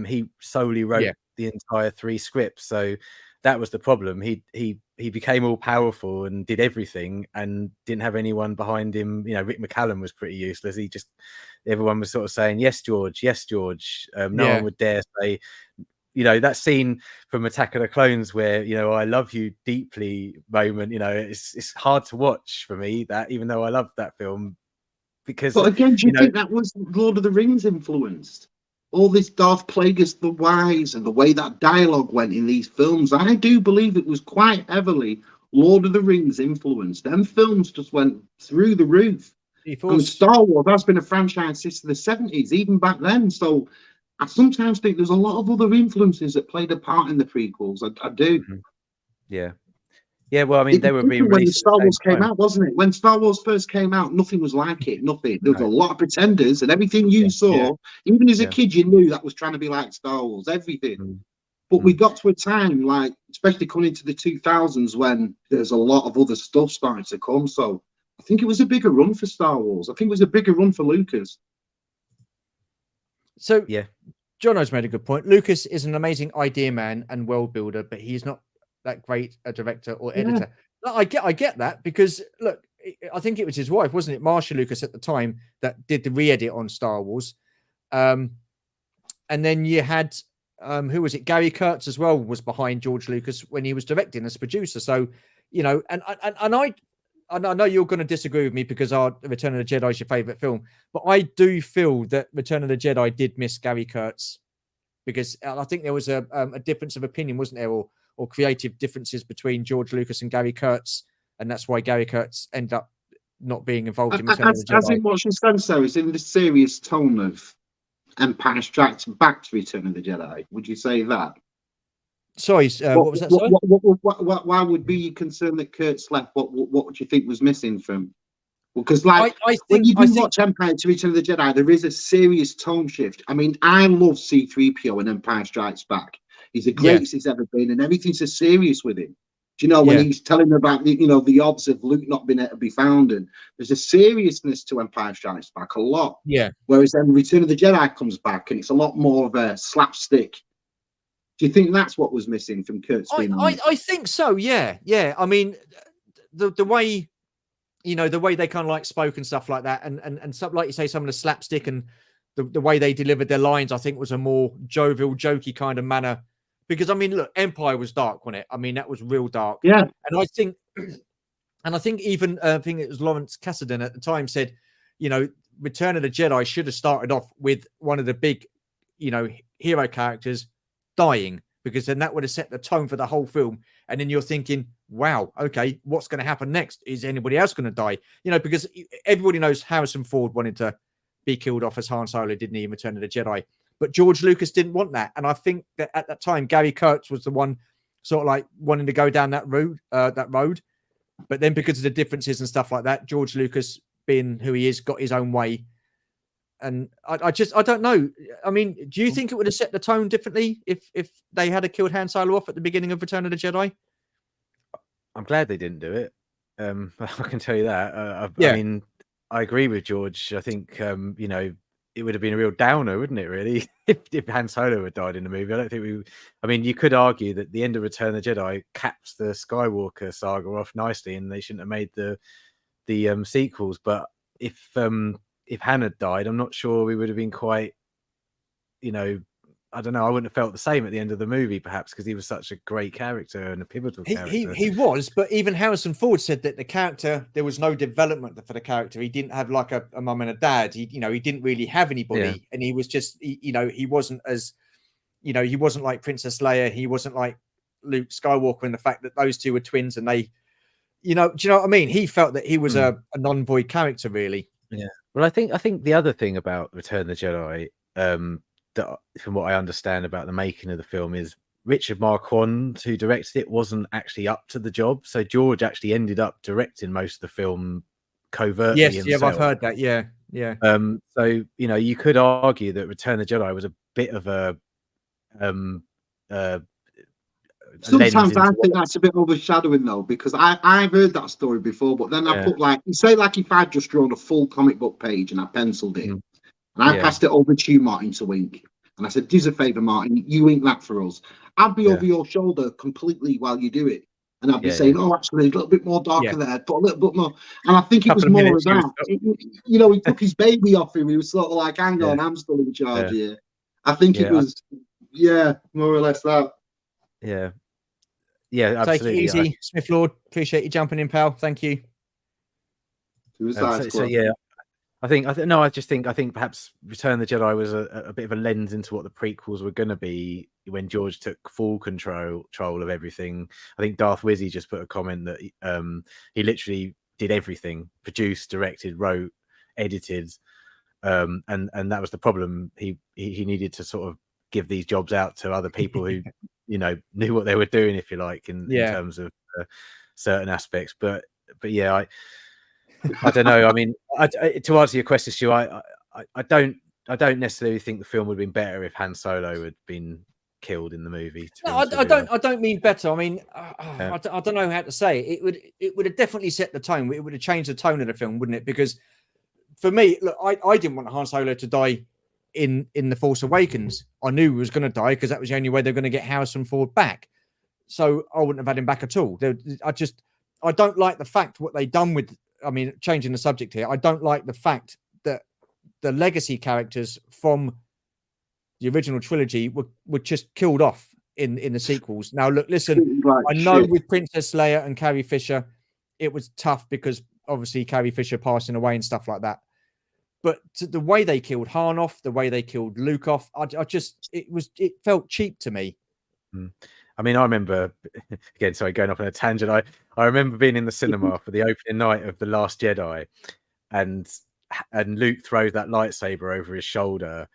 he solely wrote the entire 3 scripts. So that was the problem. He became all powerful and did everything and didn't have anyone behind him. Rick McCallum was pretty useless. Everyone was sort of saying, yes, George, yes, George. No one would dare say, that scene from Attack of the Clones where, I love you deeply moment, it's hard to watch for me, that, even though I love that film. Because, but again, do you think that was Lord of the Rings influenced? All this Darth Plagueis the Wise and the way that dialogue went in these films, I do believe it was quite heavily Lord of the Rings influenced. Them films just went through the roof. And Star Wars has been a franchise since the 70s, even back then. So I sometimes think there's a lot of other influences that played a part in the prequels. I do. Mm-hmm. Yeah. Yeah, well, I mean, they were being when released Star Wars came out, wasn't it? When Star Wars first came out, nothing was like it. Nothing. There was a lot of pretenders, and everything you saw, even as a kid, you knew that was trying to be like Star Wars. Everything. But we got to a time, like, especially coming into the 2000s, when there's a lot of other stuff starting to come. So I think it was a bigger run for Star Wars. I think it was a bigger run for Lucas. So Jono's made a good point. Lucas is an amazing idea man and world builder, but he's not that great a director or editor. No, I get that, because look, I think it was his wife, wasn't it, Marsha Lucas at the time, that did the re-edit on Star Wars. And then you had who was it? Gary Kurtz as well was behind George Lucas when he was directing as producer. So, and I know you're going to disagree with me because our Return of the Jedi is your favorite film, but I do feel that Return of the Jedi did miss Gary Kurtz, because I think there was a difference of opinion, wasn't there, or creative differences between George Lucas and Gary Kurtz, and that's why Gary Kurtz ended up not being involved in Return of the Jedi. As in what she's done, so is in the serious tone of Empire Strikes Back to Return of the Jedi. Would you say that? Sorry, what was that? Sorry? Why would be concerned that Kurtz left? What would you think was missing from? Because when you watch Empire to Return of the Jedi, there is a serious tone shift. I mean, I love C-3PO in Empire Strikes Back. He's the greatest he's ever been, and everything's so serious with him. Do you know when he's telling about the odds of Luke not being able to be found, and there's a seriousness to Empire Strikes Back a lot. Yeah. Whereas then Return of the Jedi comes back, and it's a lot more of a slapstick. Do you think that's what was missing from Kurtz? I think so. Yeah. I mean, the way the way they kind of like spoke and stuff like that, and stuff like you say, some of the slapstick and the way they delivered their lines, I think was a more jovial, jokey kind of manner. Because I mean, look, Empire was dark, wasn't it? I mean, that was real dark. Yeah. And I think even I think it was Lawrence Kasdan at the time said, Return of the Jedi should have started off with one of the big, hero characters dying, because then that would have set the tone for the whole film. And then you're thinking, wow, okay, what's going to happen next? Is anybody else going to die? Because everybody knows Harrison Ford wanted to be killed off as Han Solo, didn't he, in Return of the Jedi? But George Lucas didn't want that. And I think that at that time, Gary Kurtz was the one sort of like wanting to go down that road. But then because of the differences and stuff like that, George Lucas, being who he is, got his own way. And I don't know. I mean, do you think it would have set the tone differently if they had killed Han Solo off at the beginning of Return of the Jedi? I'm glad they didn't do it. I can tell you that. I mean, I agree with George. I think, it would have been a real downer, wouldn't it, really, if Han Solo had died in the movie? I don't think I mean, you could argue that the end of Return of the Jedi caps the Skywalker saga off nicely, and they shouldn't have made the sequels. But if if Han had died, I'm not sure we would have been quite, you know, I don't know. I wouldn't have felt the same at the end of the movie, perhaps, because he was such a great character and a pivotal character. He was, but even Harrison Ford said that the character, there was no development for the character. He didn't have like a mum and a dad. He didn't really have anybody, and he was just, he wasn't as, he wasn't like Princess Leia. He wasn't like Luke Skywalker in the fact that those two were twins, and they, do you know what I mean? He felt that he was a non-void character, really. Yeah. Well, I think the other thing about Return of the Jedi, that from what I understand about the making of the film, is Richard Marquand, who directed it, wasn't actually up to the job. So George actually ended up directing most of the film covertly. Yes, himself. yeah, I've heard that. Yeah. So you could argue that Return of the Jedi was a bit of a sometimes I think that's a bit overshadowing though, because I've heard that story before, but then I put like if I'd just drawn a full comic book page and I penciled it, and I passed it over to you, Martyn, to ink, and I said, "Do us a favour, Martyn, you ink that for us." I'd be over your shoulder completely while you do it, and I'd be saying, "Oh, actually, a little bit more darker there, put a little bit more." And I think it was more of that. He took his baby off him. He was sort of like, "Hang on, I'm still in charge here." I think it was, more or less that. Yeah. Yeah, absolutely. Take it easy, Smith Lord. Appreciate you jumping in, pal. Thank you. I think perhaps Return of the Jedi was a bit of a lens into what the prequels were going to be when George took full control of everything. I think Darth Wizzy just put a comment that he literally did everything: produced, directed, wrote, edited, and that was the problem. He needed to sort of give these jobs out to other people who knew what they were doing, if you like, in terms of certain aspects. But yeah, I don't know. I mean, to answer your question, Stu, I don't necessarily think the film would have been better if Han Solo had been killed in the movie. No, I don't mean better. I mean, I don't know how to say it. It would have definitely set the tone. It would have changed the tone of the film, wouldn't it? Because for me, look, I didn't want Han Solo to die in The Force Awakens. I knew he was going to die because that was the only way they're going to get Harrison Ford back. So I wouldn't have had him back at all. I don't like the fact what they done with. I mean, changing the subject here, I don't like the fact that the legacy characters from the original trilogy were just killed off in the sequels. Now, look, listen, I know with Princess Leia and Carrie Fisher, it was tough because obviously Carrie Fisher passing away and stuff like that. But the way they killed Han off, the way they killed Luke off, it felt cheap to me. I mean, I remember, again, sorry, going off on a tangent. I remember being in the cinema for the opening night of The Last Jedi, and Luke throws that lightsaber over his shoulder.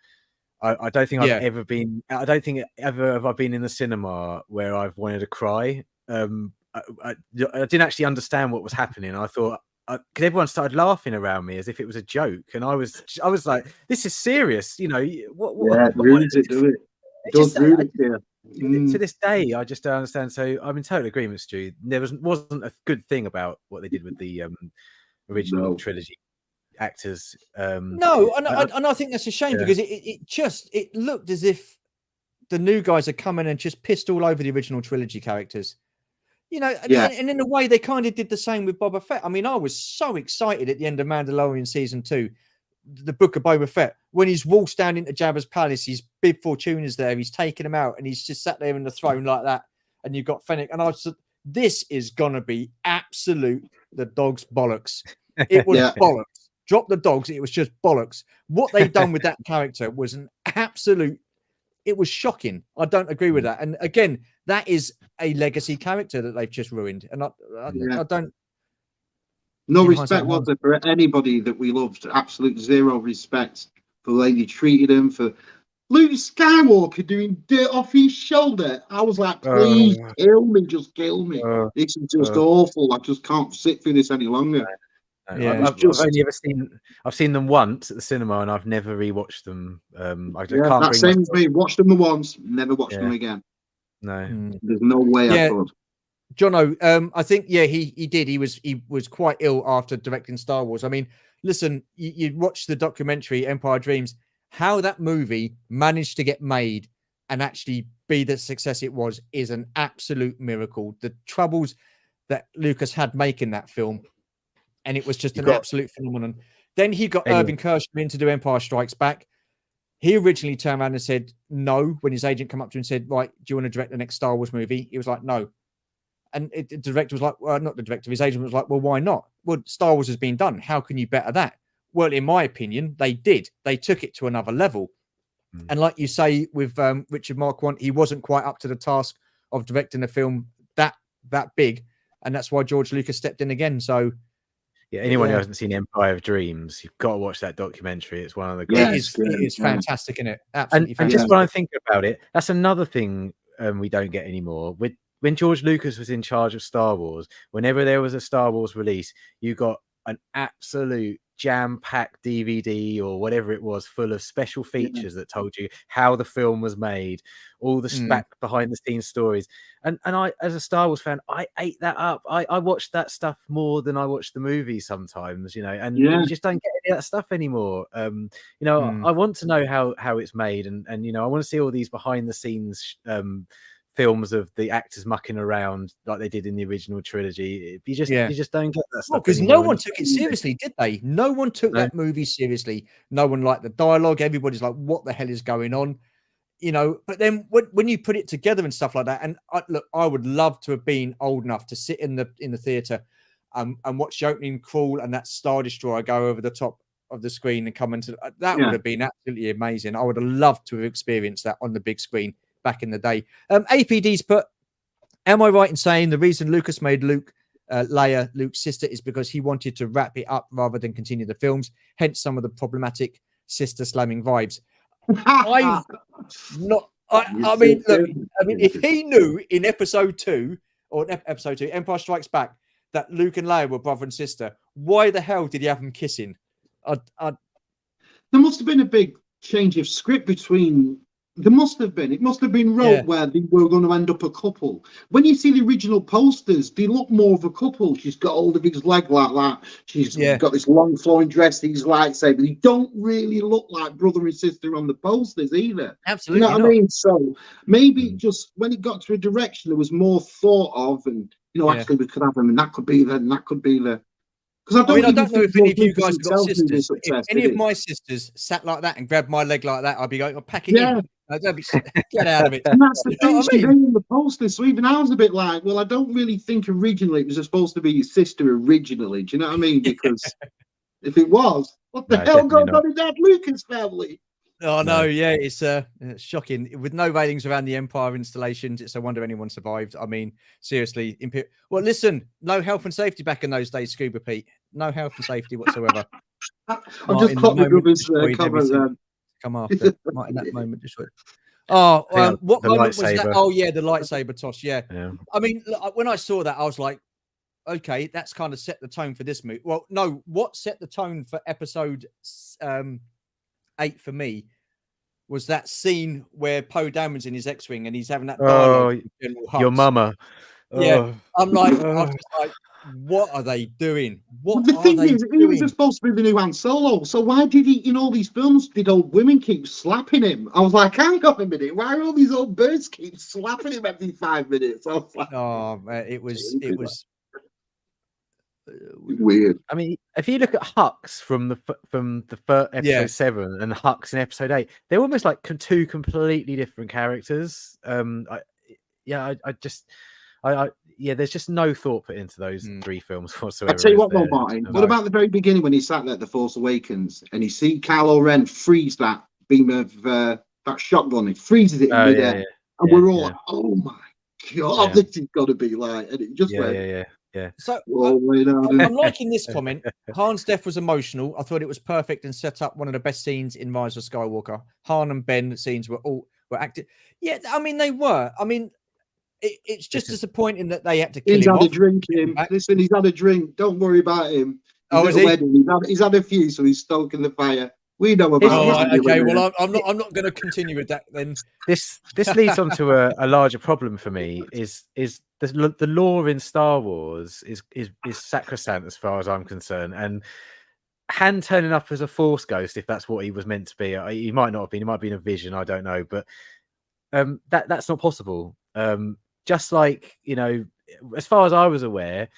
I don't think I've ever been. I don't think ever have I been in the cinema where I've wanted to cry. I didn't actually understand what was happening. I thought, because everyone started laughing around me as if it was a joke, and I was like, "This is serious," What ruins it, do it? It does ruin it, yeah. To this day, I just don't understand. So I'm in total agreement, Stu. There wasn't a good thing about what they did with the original trilogy actors. No, and I think that's a shame because it looked as if the new guys are coming and just pissed all over the original trilogy characters. And in a way, they kind of did the same with Boba Fett. I mean, I was so excited at the end of Mandalorian season 2, the Book of Boba Fett, when he's waltzed down into Jabba's palace. His Bib Fortuna's there. He's taken him out, and he's just sat there in the throne like that. And you've got Fennec, and I said, "This is gonna be absolute the dog's bollocks." It was bollocks. Drop the dogs. It was just bollocks. What they've done with that character was an absolute. It was shocking. I don't agree with that. And again, that is a legacy character that they've just ruined. And I don't. No respect was there for anybody that we loved. Absolute zero respect for the way they treated him. For Luke Skywalker doing dirt off his shoulder. I was like, please kill me, just kill me. This is just awful. I just can't sit through this any longer. I've seen them once at the cinema, and I've never rewatched them. That same as me. Watched them once, never watched them again. No, there's no way I could. Jono, I think he did. He was quite ill after directing Star Wars. I mean, listen, you watch the documentary Empire Dreams. How that movie managed to get made and actually be the success it was is an absolute miracle. The troubles that Lucas had making that film, and it was just an absolute phenomenon. Then he got Irving Kershner in to do Empire Strikes Back. He originally turned around and said no when his agent came up to him and said, right, do you want to direct the next Star Wars movie? He was like, no. And the director was like, well, not the director, his agent was like, well, why not? Well, Star Wars has been done. How can you better that? Well, in my opinion, they did. They took it to another level. And like you say with Richard Marquand, he wasn't quite up to the task of directing a film that big. And that's why George Lucas stepped in again. So, yeah, anyone who hasn't seen Empire of Dreams, you've got to watch that documentary. It's one of the greatest. It is fantastic, isn't it? Absolutely and just when I think about it, that's another thing we don't get anymore. When George Lucas was in charge of Star Wars, whenever there was a Star Wars release, you got an absolute jam-packed DVD or whatever it was, full of special features that told you how the film was made, all the back behind-the-scenes stories. And I, as a Star Wars fan, I ate that up. I watched that stuff more than I watched the movies sometimes, you know, and you just don't get any of that stuff anymore. You know, I want to know how it's made, and you know, I want to see all these behind-the-scenes films of the actors mucking around like they did in the original trilogy. You just don't get that stuff because no one took it seriously, did they? No one took that movie seriously. No one liked the dialogue. Everybody's like, what the hell is going on, you know? But then when you put it together and stuff like that, and look, I would love to have been old enough to sit in the theater and watch the opening crawl and that Star Destroyer go over the top of the screen and come into that. Would have been absolutely amazing. I would have loved to have experienced that on the big screen back in the day. APD's put, am I right in saying the reason Lucas made Leia Luke's sister is because he wanted to wrap it up rather than continue the films, hence some of the problematic sister slamming vibes? I mean, look, if he knew in episode 2 Empire Strikes Back, that Luke and Leia were brother and sister, why the hell did he have them kissing? There must have been a big change of script between. There must have been. It must have been wrote where they were going to end up a couple. When you see the original posters, they look more of a couple. She's got hold of his leg like that. She's got this long flowing dress, these lightsabers. They don't really look like brother and sister on the posters either. Absolutely, you know what I mean? So maybe just when it got to a direction, there was more thought of, and you know, actually we could have them, and that could be the, and that could be the. Because I don't know if any of you guys got sisters. If any of my sisters sat like that and grabbed my leg like that, I'd be going, pack it in. Get out of it. And that's the thing, she's in the poster. So even I was a bit like, well, I don't really think originally it was supposed to be your sister originally. Do you know what I mean? Because if it was, what the hell goes on in that Lucas family? Oh, no, it's shocking. With no ratings around the Empire installations, it's a wonder anyone survived. I mean, seriously. Well, listen, no health and safety back in those days, Scuba Pete. No health and safety whatsoever. I'm just clocking Rubber's comment. Come after Martin, that moment just went. What moment was that? Oh yeah, the lightsaber toss. Yeah. I mean, when I saw that, I was like, okay, that's kind of set the tone for this movie. Well, no, what set the tone for episode 8 for me was that scene where Poe Dameron's in his X-wing and he's having that dialogue with General Hux. Your mama. Yeah, I'm like, I was just like, what are they doing? What the are thing they is, doing? he was supposed to be the new Han Solo. So why did he, in all these films, did old women keep slapping him? I was like, hang on a minute, why are all these old birds keep slapping him every 5 minutes? I was like, it was weird. I mean, if you look at Hux from the first episode 7 and Hux in episode 8, they're almost like two completely different characters. There's just no thought put into those 3 films whatsoever. I'll tell you what, though, Martin. What about the very beginning when he sat there at The Force Awakens and he see Kylo Ren freeze that beam of that shotgun? He freezes it in midair, and we're all like, "Oh my god, this is got to be like," and it just went. So I'm liking this comment. Han's death was emotional. I thought it was perfect and set up one of the best scenes in Rise of Skywalker. Han and Ben scenes were acted. Yeah, I mean they were. I mean, it's just disappointing that they had to kill him off. He's had a drink. Listen, he's had a drink. Don't worry about him. Is he? He's had a few, so he's stoking the fire. We know about. Okay, well, I'm not going to continue with that then. This leads on to a larger problem for me. Is the lore in Star Wars is sacrosanct as far as I'm concerned, and Han turning up as a Force ghost, if that's what he was meant to be, he might not have been. He might have been a vision. I don't know, but that's not possible. Just like, you know, as far as I was aware,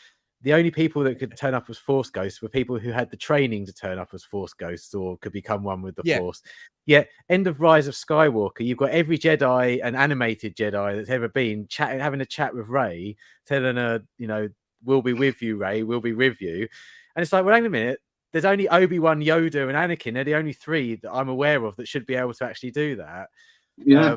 the only people that could turn up as Force ghosts were people who had the training to turn up as Force ghosts or could become one with the Force. Yet, end of Rise of Skywalker, you've got every Jedi, an animated Jedi that's ever been, having a chat with Rey, telling her, you know, we'll be with you, Rey, we'll be with you. And it's like, well, hang a minute, there's only Obi-Wan, Yoda, and Anakin. They're the only three that I'm aware of that should be able to actually do that. Yeah.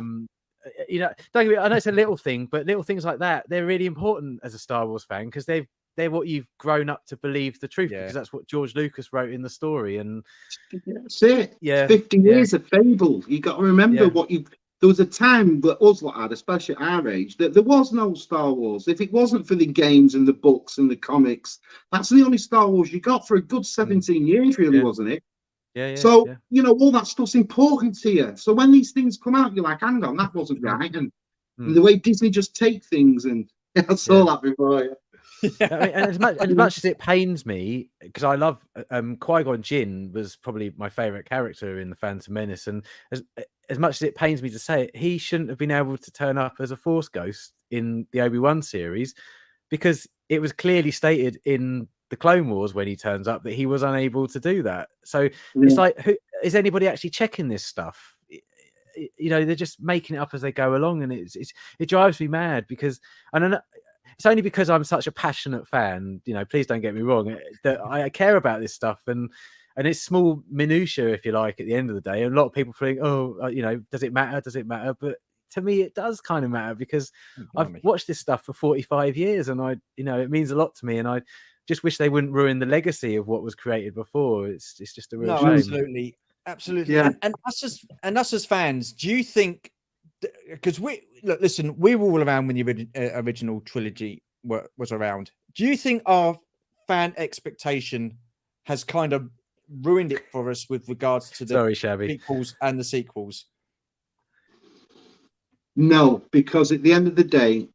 You know, don't get me, I know it's a little thing, but little things like that, they're really important as a Star Wars fan because they're what you've grown up to believe the truth, because that's what George Lucas wrote in the story. And that's it. Yeah, 50 years of fable. You got to remember what you. There was a time that us lot had, especially at our age, that there was no Star Wars. If it wasn't for the games and the books and the comics, that's the only Star Wars you got for a good 17 years, really, wasn't it? So, you know, all that stuff's important to you. So when these things come out, you're like, hang on, that wasn't right. And the way Disney just take things, and I saw that before. I mean, and as much as it pains me, because I love Qui-Gon Jinn was probably my favorite character in the Phantom Menace, and as much as it pains me to say it, he shouldn't have been able to turn up as a Force ghost in the Obi-Wan series, because it was clearly stated in the Clone Wars when he turns up that he was unable to do that. So it's like, is anybody actually checking this stuff? You know, they're just making it up as they go along, and it drives me mad, because I don't know. It's only because I'm such a passionate fan, you know, please don't get me wrong, that I care about this stuff, and it's small minutiae, if you like, at the end of the day. And a lot of people think, oh, you know, does it matter? Does it matter? But to me, it does kind of matter, because I've watched this stuff for 45 years, and you know, it means a lot to me, and I just wish they wouldn't ruin the legacy of what was created before. It's just a real shame. Absolutely. Yeah. And us as fans, do you think, because we were all around when the original trilogy was around. Do you think our fan expectation has kind of ruined it for us with regards to the prequels and the sequels? No, because at the end of the day,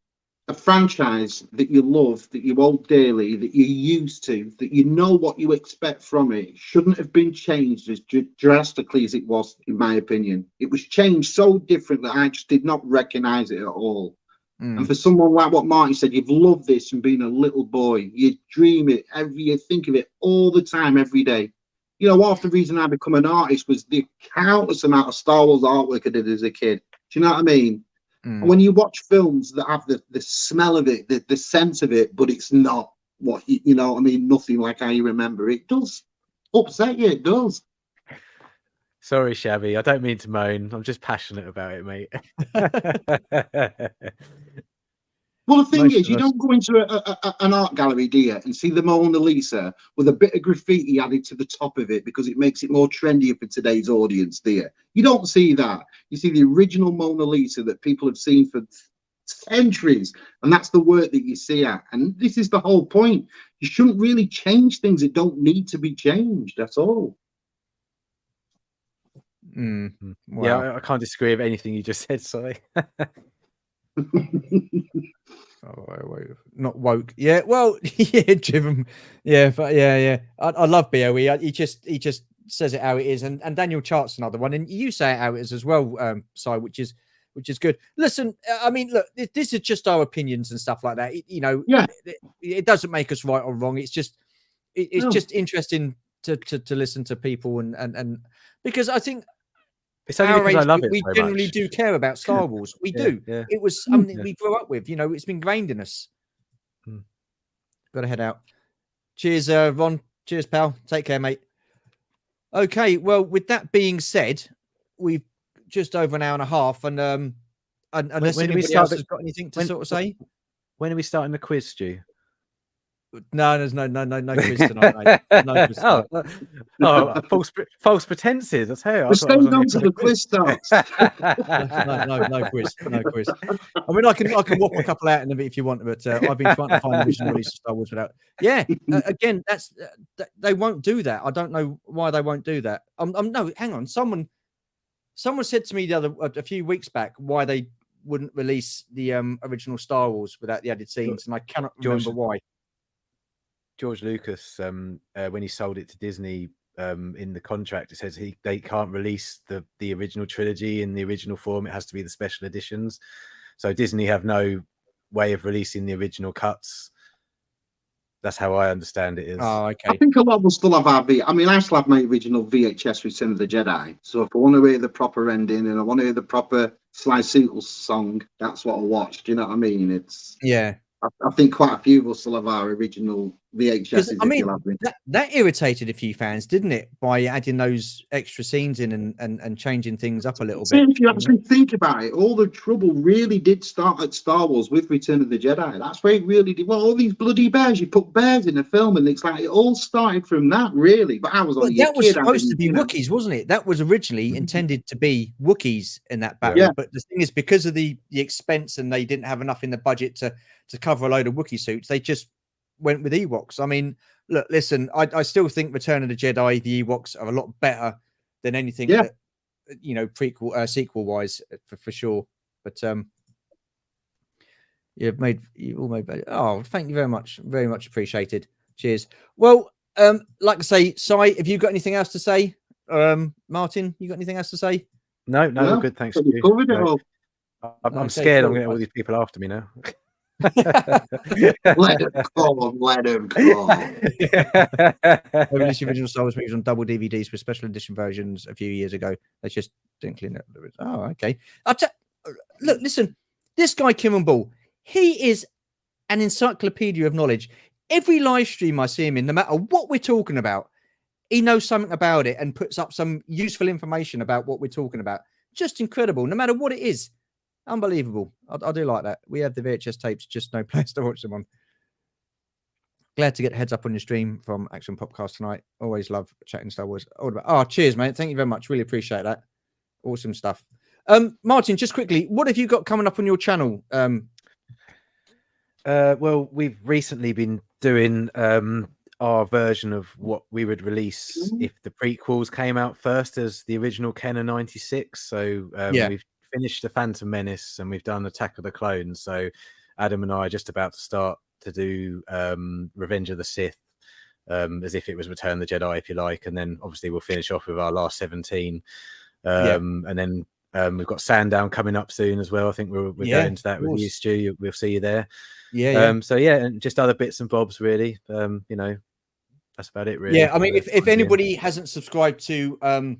a franchise that you love, that you hold dearly, that you're used to, that you know what you expect from it, shouldn't have been changed as drastically as it was, in my opinion. It was changed so different that I just did not recognize it at all. And for someone like what Martyn said, you've loved this from being a little boy. You dream it, you think of it all the time, every day. You know, half the reason I become an artist was the countless amount of Star Wars artwork I did as a kid. Do you know what I mean? And when you watch films that have the smell of it, the sense of it, but it's not what you know what I mean, nothing like how you remember it, does upset you. It does. Sorry, Shabby, I don't mean to moan. I'm just passionate about it, mate. Well, the thing is, you don't go into an art gallery, do you, and see the Mona Lisa with a bit of graffiti added to the top of it because it makes it more trendy for today's audience, do you? You don't see that. You see the original Mona Lisa that people have seen for centuries, and that's the work that you see at. And this is the whole point. You shouldn't really change things that don't need to be changed. That's all. Wow. Yeah, I can't disagree with anything you just said. Sorry. Not woke. Yeah, well, yeah, driven. Yeah, but yeah. I love BOE. He just says it how it is, and Daniel Chart's another one, and you say it how it is as well, Si, which is good. Listen, I mean, look, this is just our opinions and stuff like that. It doesn't make us right or wrong. It's just just interesting to listen to people and because I think. It's only because I love it. We so generally much. do care about Star Wars. We do. Yeah. It was something we grew up with. You know, it's been ingrained in us. Got to head out. Cheers, Ron. Cheers, pal. Take care, mate. Okay. Well, with that being said, we've just over an hour and a half, and unless anybody else has got anything to sort of say, when are we starting the quiz, Stu? No, there's no quiz tonight, mate. No quiz tonight. False pretenses. I tell you, we're staying on to the quiz starts. No quiz. I mean, I can whop a couple out in a bit if you want, but I've been trying to find the original release of Star Wars without. Yeah, again, that's they won't do that. I don't know why they won't do that. No, hang on. Someone said to me a few weeks back why they wouldn't release the original Star Wars without the added scenes, and I cannot remember why. George Lucas, when he sold it to Disney, in the contract, it says they can't release the original trilogy in the original form. It has to be the special editions. So Disney have no way of releasing the original cuts That's how I understand it is. Oh, I okay. think a lot of us still have our I mean, I still have my original VHS Return of the Jedi. So if I want to hear the proper ending and I want to hear the proper Sly Sequels song, that's what I watch. Do you know what I mean? It's Yeah. I think quite a few of us still have our original Because VHSs. I If you mean, have me. that irritated a few fans, didn't it? By adding those extra scenes in and changing things up a little So bit. if you actually think about it, all the trouble really did start at Star Wars with Return of the Jedi. That's where it really did. Well, all these bloody bears, you put bears in a film, and it's like it all started from that, really. But I was Well, only a that was kid. I supposed to didn't, be you know. Wookiees, wasn't it? That was originally intended to be Wookiees in that battle. Yeah. But the thing is, because of the expense and they didn't have enough in the budget to cover a load of Wookiee suits, they just went with Ewoks. I mean, look, listen, I still think Return of the Jedi, the Ewoks are a lot better than anything Yeah. that, you know, sequel wise for sure. But you all made better. Oh, thank you very much appreciated. Cheers. Well, like I say, Si, have you got anything else to say? Martin, you got anything else to say? No, No, good. Thanks. but we covered it all. I'm Okay, scared. cool. I'm going to get all these people after me now. Let him come. Let him come. They released the original Star Wars movies on double DVDs with special edition versions a few years ago. They just didn't clean it. Oh, okay. Look, listen, this guy, Kim Ball, he is an encyclopedia of knowledge. Every live stream I see him in, no matter what we're talking about, he knows something about it and puts up some useful information about what we're talking about. Just incredible, no matter what it is. Unbelievable. I do like that. We have the VHS tapes, just no place to watch them on. Glad to get heads up on your stream from Action Popcast tonight. Always love chatting Star Wars. Oh, cheers, mate. Thank you very much. Really appreciate that. Awesome stuff. Martin, just quickly, what have you got coming up on your channel? Well, we've recently been doing our version of what we would release if the prequels came out first as the original Ken of 96. So we've finished The Phantom Menace and we've done Attack of the Clones. So Adam and I are just about to start to do Revenge of the Sith, as if it was Return of the Jedi, if you like. And then obviously we'll finish off with our last 17. And then we've got Sandown coming up soon as well. I think we're going to that with you, Stu. We'll see you there. So and just other bits and bobs, really. You know, that's about it, really. Yeah, I mean, if anybody hasn't subscribed to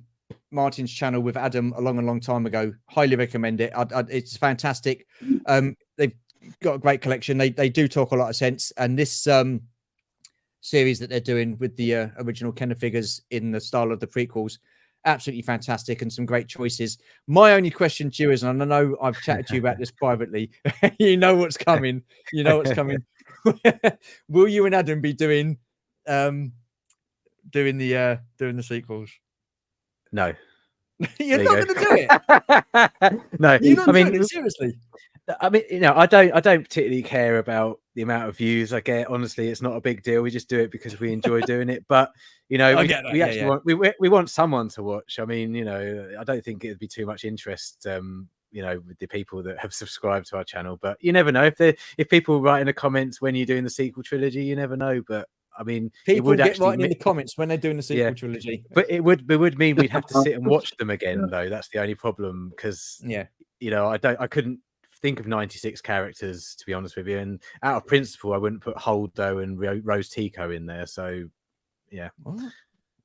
Martin's channel with Adam a long time ago, highly recommend it. It's fantastic. They've got a great collection. They do talk a lot of sense, and this series that they're doing with the original Kenner figures in the style of the prequels, absolutely fantastic, and some great choices. My only question to you is, and I know I've chatted to you about this privately, you know what's coming. You know what's coming. Will you and Adam be doing the sequels? No. You're not going to do it. No, you're not doing it, seriously. I mean, you know, I don't particularly care about the amount of views I get. Honestly, it's not a big deal. We just do it because we enjoy doing it. But you know, we actually want someone to watch. I mean, you know, I don't think it'd be too much interest, you know, with the people that have subscribed to our channel. But you never know if people write in the comments when you're doing the sequel trilogy. You never know. But I mean, people would get writing in the comments when they're doing the sequel trilogy. But it would mean we'd have to sit and watch them again, though. That's the only problem, because you know, I couldn't think of 96 characters, to be honest with you, and out of principle I wouldn't put Holdo and Rose Tico in there. So yeah,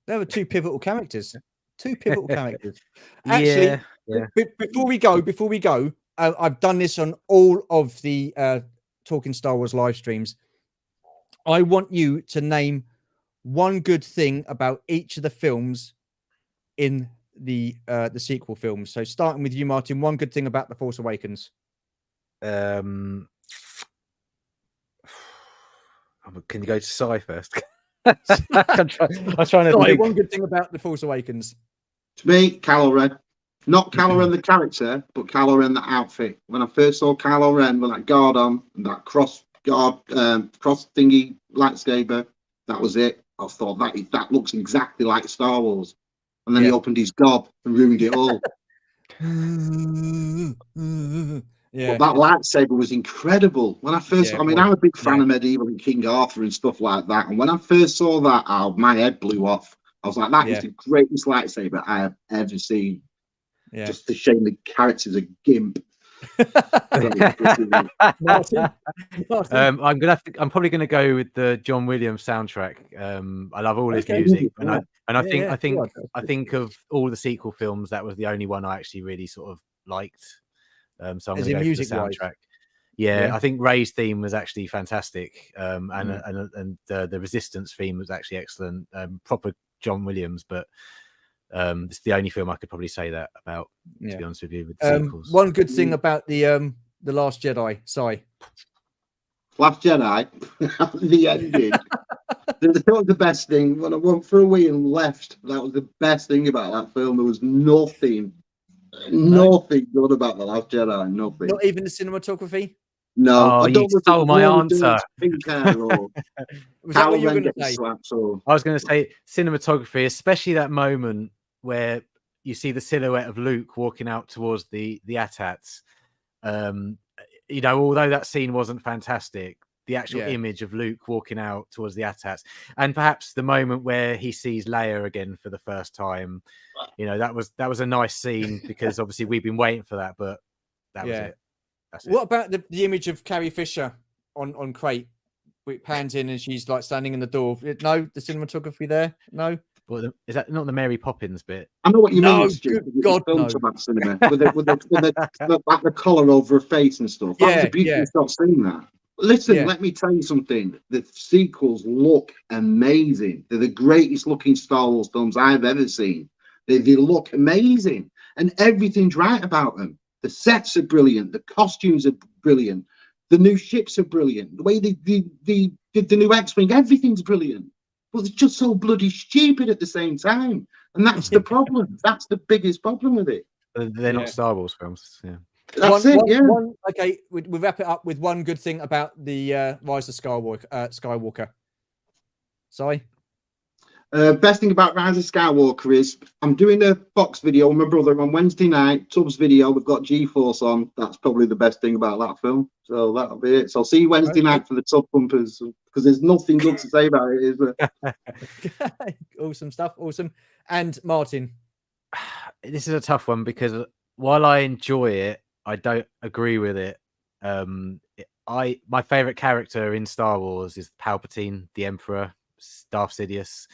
there were two pivotal characters. Actually, before we go, I've done this on all of the Talking Star Wars live streams. I want you to name one good thing about each of the films in the sequel films. So starting with you, Martin, one good thing about The Force Awakens. Can you go to Si first? I'm trying to think. One good thing about The Force Awakens. To me, Kylo Ren. Not Kylo Ren the character, but Kylo Ren the outfit. When I first saw Kylo Ren with that guard on and that cross thingy lightsaber, that was it. I thought that looks exactly like Star Wars. And then he opened his gob and ruined it all. But that lightsaber was incredible. When I first, I'm a big fan of medieval and King Arthur and stuff like that. And when I first saw that, my head blew off. I was like, that is the greatest lightsaber I have ever seen. Just to shame the character's a gimp. Martyn? I'm probably gonna go with the John Williams soundtrack. I love all his Okay. music, Yeah. and Yeah, I think of all the sequel films, that was the only one I actually really sort of liked. So I'm As gonna in go for the music-wise? soundtrack. Yeah, Yeah. I think Ray's theme was actually fantastic, and Mm. the Resistance theme was actually excellent. Proper John Williams, but it's the only film I could probably say that about. To Yeah. be honest with you, with the sequels. One good thing about the Last Jedi, Si. Last Jedi, the ending. That was the best thing. When I went for a wee and left, that was the best thing about that film. There was nothing good about the Last Jedi. Nothing. Not even the cinematography. No, Oh, I you don't know if stole it's my Roy answer. Doyle's pink hair or Was that what Kylo you were Ren going to getting say? slapped. Or I was going to say cinematography, especially that moment where you see the silhouette of Luke walking out towards the AT-ATs. You know, although that scene wasn't fantastic, the actual image of Luke walking out towards the AT-ATs, and perhaps the moment where he sees Leia again for the first time, you know, that was a nice scene, because obviously we've been waiting for that, but that was it. That's What it. about the image of Carrie Fisher on Crate? It pans in and she's like standing in the door. No, the cinematography there. No. Well, is that not the Mary Poppins bit? I know what you No, mean, Stu. good It was God, filmed no. to that cinema with the collar over her face and stuff. That was a beautiful shot seeing that. Listen, let me tell you something. The sequels look amazing. They're the greatest looking Star Wars films I've ever seen. They look amazing, and everything's right about them. The sets are brilliant. The costumes are brilliant. The new ships are brilliant. The way they did the new X-Wing, everything's brilliant. But it's just so bloody stupid at the same time. And that's the problem. That's the biggest problem with it. They're not Star Wars films. Yeah. That's Okay, we wrap it up with one good thing about the Rise of Skywalker. Sorry. Best thing about Rise of Skywalker is I'm doing a box video with my brother on Wednesday night. Tubbs video. We've got G-Force on. That's probably the best thing about that film. So that'll be it. So I'll see you Wednesday night for the Tub Pumpers, because there's nothing good to say about it, is there? Awesome stuff. Awesome. And Martyn. This is a tough one, because while I enjoy it, I don't agree with it. My favorite character in Star Wars is Palpatine, the Emperor, Darth Sidious.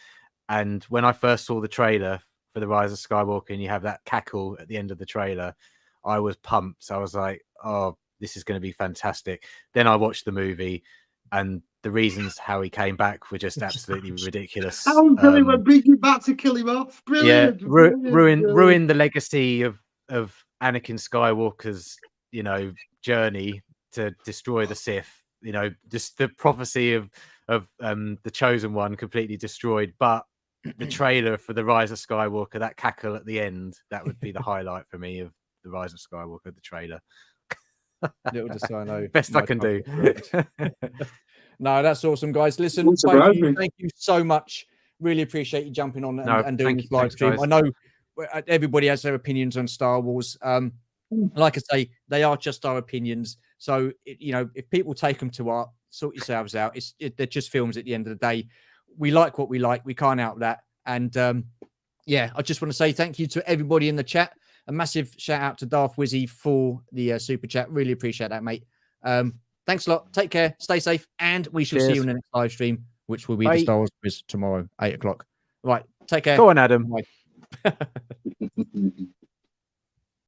And when I first saw the trailer for The Rise of Skywalker, and you have that cackle at the end of the trailer, I was pumped. I was like, oh, this is going to be fantastic. Then I watched the movie, and the reasons how he came back were just absolutely ridiculous. Billy went bringing back to kill him off. Brilliant. Yeah, ruin the legacy of Anakin Skywalker's, you know, journey to destroy the Sith. You know, just the prophecy of the Chosen One completely destroyed. But the trailer for The Rise of Skywalker, that cackle at the end, that would be the highlight for me of The Rise of Skywalker, the trailer. Little just so I know. Best I can do. No, that's awesome, guys. Listen, both of you, thank you so much. Really appreciate you jumping on and doing this live stream. I know everybody has their opinions on Star Wars. Like I say, they are just our opinions. So, you know, if people take them to art, sort yourselves out. They're just films at the end of the day. We like what we like. We can't out that. And yeah, I just want to say thank you to everybody in the chat. A massive shout out to Darth Wizzy for the super chat. Really appreciate that, mate. Thanks a lot. Take care. Stay safe. And we shall see you in the next live stream, which will be the Star Wars quiz tomorrow, 8 o'clock. Right. Take care. Go on, Adam. Bye.